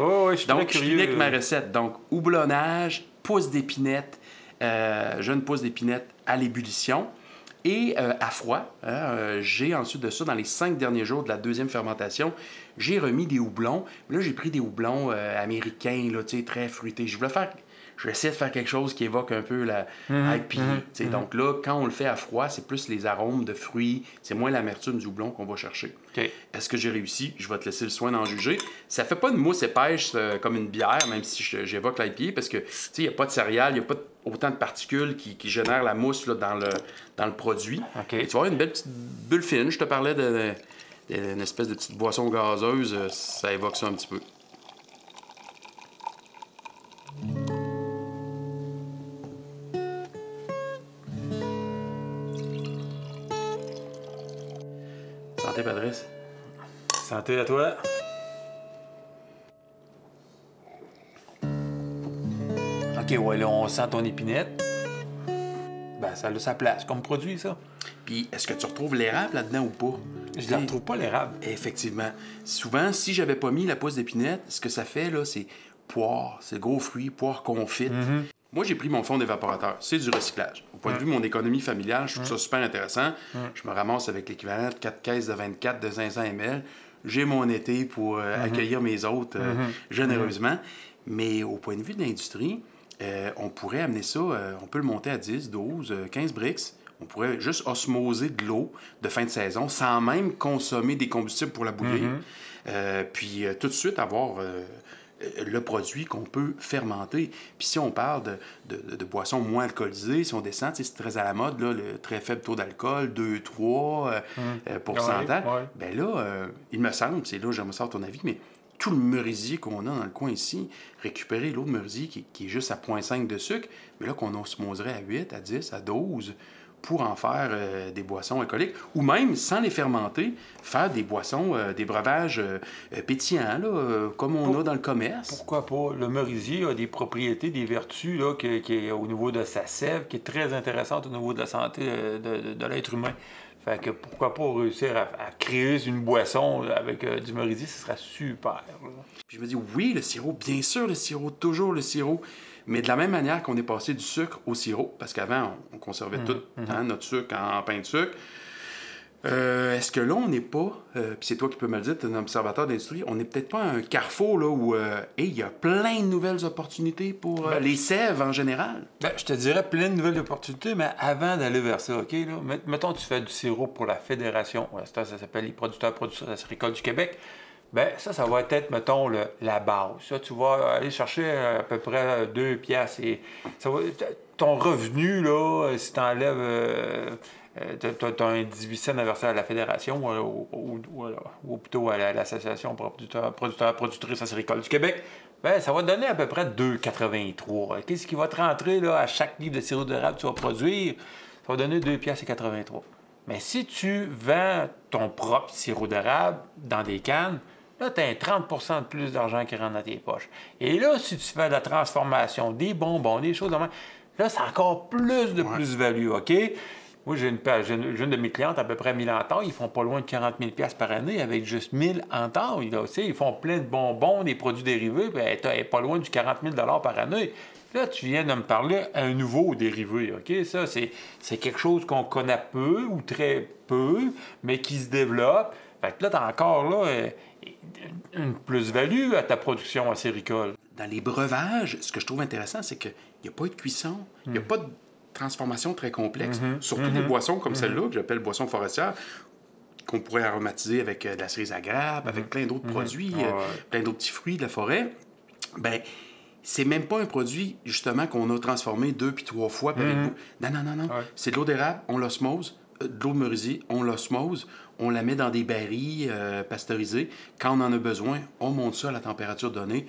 Donc, je finis avec ma recette. Donc, houblonnage, pousse d'épinette, jeune pousse d'épinette à l'ébullition et à froid. J'ai ensuite de ça, dans les 5 derniers jours de la deuxième fermentation, j'ai remis des houblons. Là, j'ai pris des houblons américains, là, très fruités. Je vais essayer de faire quelque chose qui évoque un peu la IPA. Donc là, quand on le fait à froid, c'est plus les arômes de fruits, c'est moins l'amertume du houblon qu'on va chercher. Est-ce que j'ai réussi? Je vais te laisser le soin d'en juger. Ça fait pas une mousse épaisse comme une bière, même si j'évoque l'IPA, parce que il n'y a pas de céréales, il n'y a pas autant de particules qui génèrent la mousse là, dans le produit. Et tu vas avoir une belle petite bulle fine. Je te parlais d'une espèce de petite boisson gazeuse, ça évoque ça un petit peu. Santé, Patrice. Santé à toi. OK, ouais, là, on sent ton épinette. Ben, ça a sa place comme produit, ça. Puis, est-ce que tu retrouves l'érable là-dedans ou pas? Je ne retrouve pas l'érable. Effectivement. Souvent, si j'avais pas mis la pousse d'épinette, ce que ça fait, là, c'est poire. C'est gros fruit, poire confite. Moi, j'ai pris mon fond d'évaporateur. C'est du recyclage. Au point de vue de mon économie familiale, je trouve ça super intéressant. Je me ramasse avec l'équivalent de 4 caisses de 24 de 500 ml. J'ai mon été pour accueillir mes hôtes généreusement. Mais au point de vue de l'industrie, on pourrait amener ça, on peut le monter à 10, 12, 15 brix. On pourrait juste osmoser de l'eau de fin de saison sans même consommer des combustibles pour la bouillir. Puis tout de suite avoir le produit qu'on peut fermenter. Puis si on parle de boissons moins alcoolisées, si on descend, c'est très à la mode, là, le très faible taux d'alcool, 2-3 pourcentage. Bien là, il me semble, c'est là j'aimerais savoir ton avis, mais tout le merisier qu'on a dans le coin ici, récupérer l'eau de merisier qui est juste à 0,5 de sucre, mais là qu'on osmoserait à 8, à 10, à 12, pour en faire des boissons alcooliques, ou même, sans les fermenter, faire des boissons, des breuvages pétillants, là, comme on a dans le commerce. Pourquoi pas? Le merisier a des propriétés, des vertus là, qui au niveau de sa sève, qui est très intéressante au niveau de la santé de l'être humain. Fait que pourquoi pas réussir à créer une boisson avec du merisier, ce serait super. Là. Puis je me dis, oui, le sirop, bien sûr le sirop, toujours le sirop. Mais de la même manière qu'on est passé du sucre au sirop, parce qu'avant, on conservait tout notre sucre en pain de sucre, est-ce que là, on n'est pas, puis c'est toi qui peux me le dire, tu es un observateur d'industrie, on n'est peut-être pas à un carrefour là, où il y a plein de nouvelles opportunités pour les sèves en général? Ben, je te dirais plein de nouvelles opportunités, mais avant d'aller vers ça, OK? Là, mettons tu fais du sirop pour la Fédération, ça s'appelle les producteurs acéricoles du Québec. Bien, ça va être, mettons, la base. Ça, tu vas aller chercher à peu près 2 piastres. Et ça va, ton revenu, là, si tu enlèves... tu as un 18 cents à verser à la Fédération ou plutôt à l'Association productrices acéricoles du Québec, bien, ça va te donner à peu près 2,83. Qu'est-ce qui va te rentrer là, à chaque livre de sirop d'érable que tu vas produire? Ça va donner 2,83 $. Mais si tu vends ton propre sirop d'érable dans des cannes, là, tu as 30 % de plus d'argent qui rentre dans tes poches. Et là, si tu fais de la transformation, des bonbons, des choses de même, là, c'est encore plus de plus-value, OK? Moi, j'ai une de mes clientes, à peu près 1000 entailles. Ils font pas loin de 40 000 $ par année avec juste 1000 entailles. Là, ils font plein de bonbons, des produits dérivés, puis elle est pas loin du 40 000 $ par année. Là, tu viens de me parler un nouveau dérivé, OK? Ça, c'est quelque chose qu'on connaît peu ou très peu, mais qui se développe. Fait que là, tu as encore là, une plus-value à ta production acéricole. Dans les breuvages, ce que je trouve intéressant, c'est qu'il n'y a pas de cuisson, il n'y a pas de transformation très complexe. Surtout des boissons comme celle-là, que j'appelle boisson forestière, qu'on pourrait aromatiser avec de la cerise à grappe, avec plein d'autres produits, plein d'autres petits fruits de la forêt. Bien, c'est même pas un produit, justement, qu'on a transformé 2 puis 3 fois avec nous. Non. Ouais. C'est de l'eau d'érable, on l'osmose, de l'eau de merisier, on l'osmose, on la met dans des barils pasteurisés. Quand on en a besoin, on monte ça à la température donnée,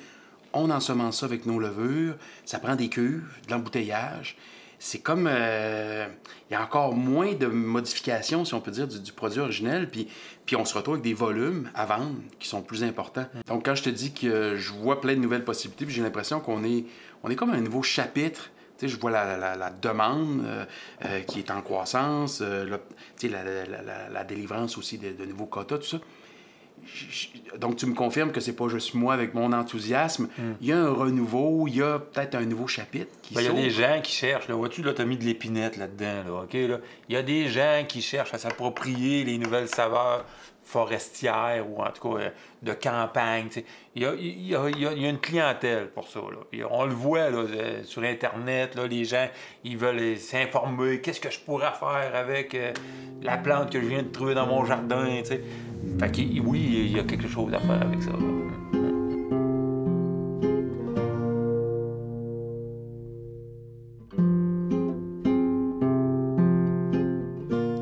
on ensemence ça avec nos levures, ça prend des cuves, de l'embouteillage. C'est comme... il y a encore moins de modifications, si on peut dire, du produit originel, puis on se retrouve avec des volumes à vendre qui sont plus importants. Donc, quand je te dis que je vois plein de nouvelles possibilités, puis j'ai l'impression qu'on est comme à un nouveau chapitre. Tu sais, je vois la demande qui est en croissance, la délivrance aussi de nouveaux quotas, tout ça. Donc, tu me confirmes que c'est pas juste moi avec mon enthousiasme. Il y a un renouveau, il y a peut-être un nouveau chapitre qui s'ouvre. Il y a des gens qui cherchent. Là, vois-tu, là, tu as mis de l'épinette là-dedans. Là, OK? Là. Il y a des gens qui cherchent à s'approprier les nouvelles saveurs forestières ou en tout cas de campagne. Il y a une clientèle pour ça. Là. Puis on le voit là, sur Internet, là, les gens ils veulent s'informer. Qu'est-ce que je pourrais faire avec la plante que je viens de trouver dans mon jardin? T'sais. Fait que oui, il y a quelque chose à faire avec ça. Là.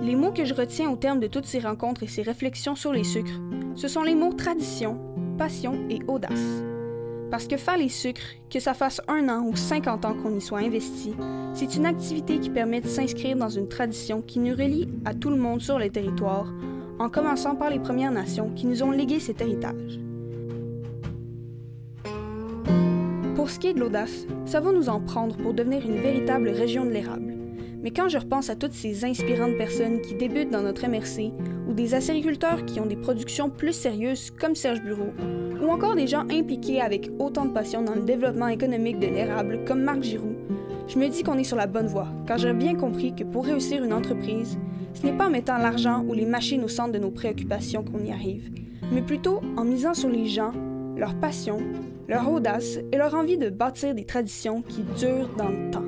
Les mots que je retiens au terme de toutes ces rencontres et ces réflexions sur les sucres, ce sont les mots tradition, passion et audace. Parce que faire les sucres, que ça fasse 1 an ou 50 ans qu'on y soit investi, c'est une activité qui permet de s'inscrire dans une tradition qui nous relie à tout le monde sur le territoire, en commençant par les Premières Nations qui nous ont légué cet héritage. Pour ce qui est de l'audace, ça va nous en prendre pour devenir une véritable région de l'érable. Mais quand je repense à toutes ces inspirantes personnes qui débutent dans notre MRC, ou des acériculteurs qui ont des productions plus sérieuses comme Serge Bureau, ou encore des gens impliqués avec autant de passion dans le développement économique de l'érable comme Marc Giroux, je me dis qu'on est sur la bonne voie, car j'ai bien compris que pour réussir une entreprise, ce n'est pas en mettant l'argent ou les machines au centre de nos préoccupations qu'on y arrive, mais plutôt en misant sur les gens, leur passion, leur audace et leur envie de bâtir des traditions qui durent dans le temps.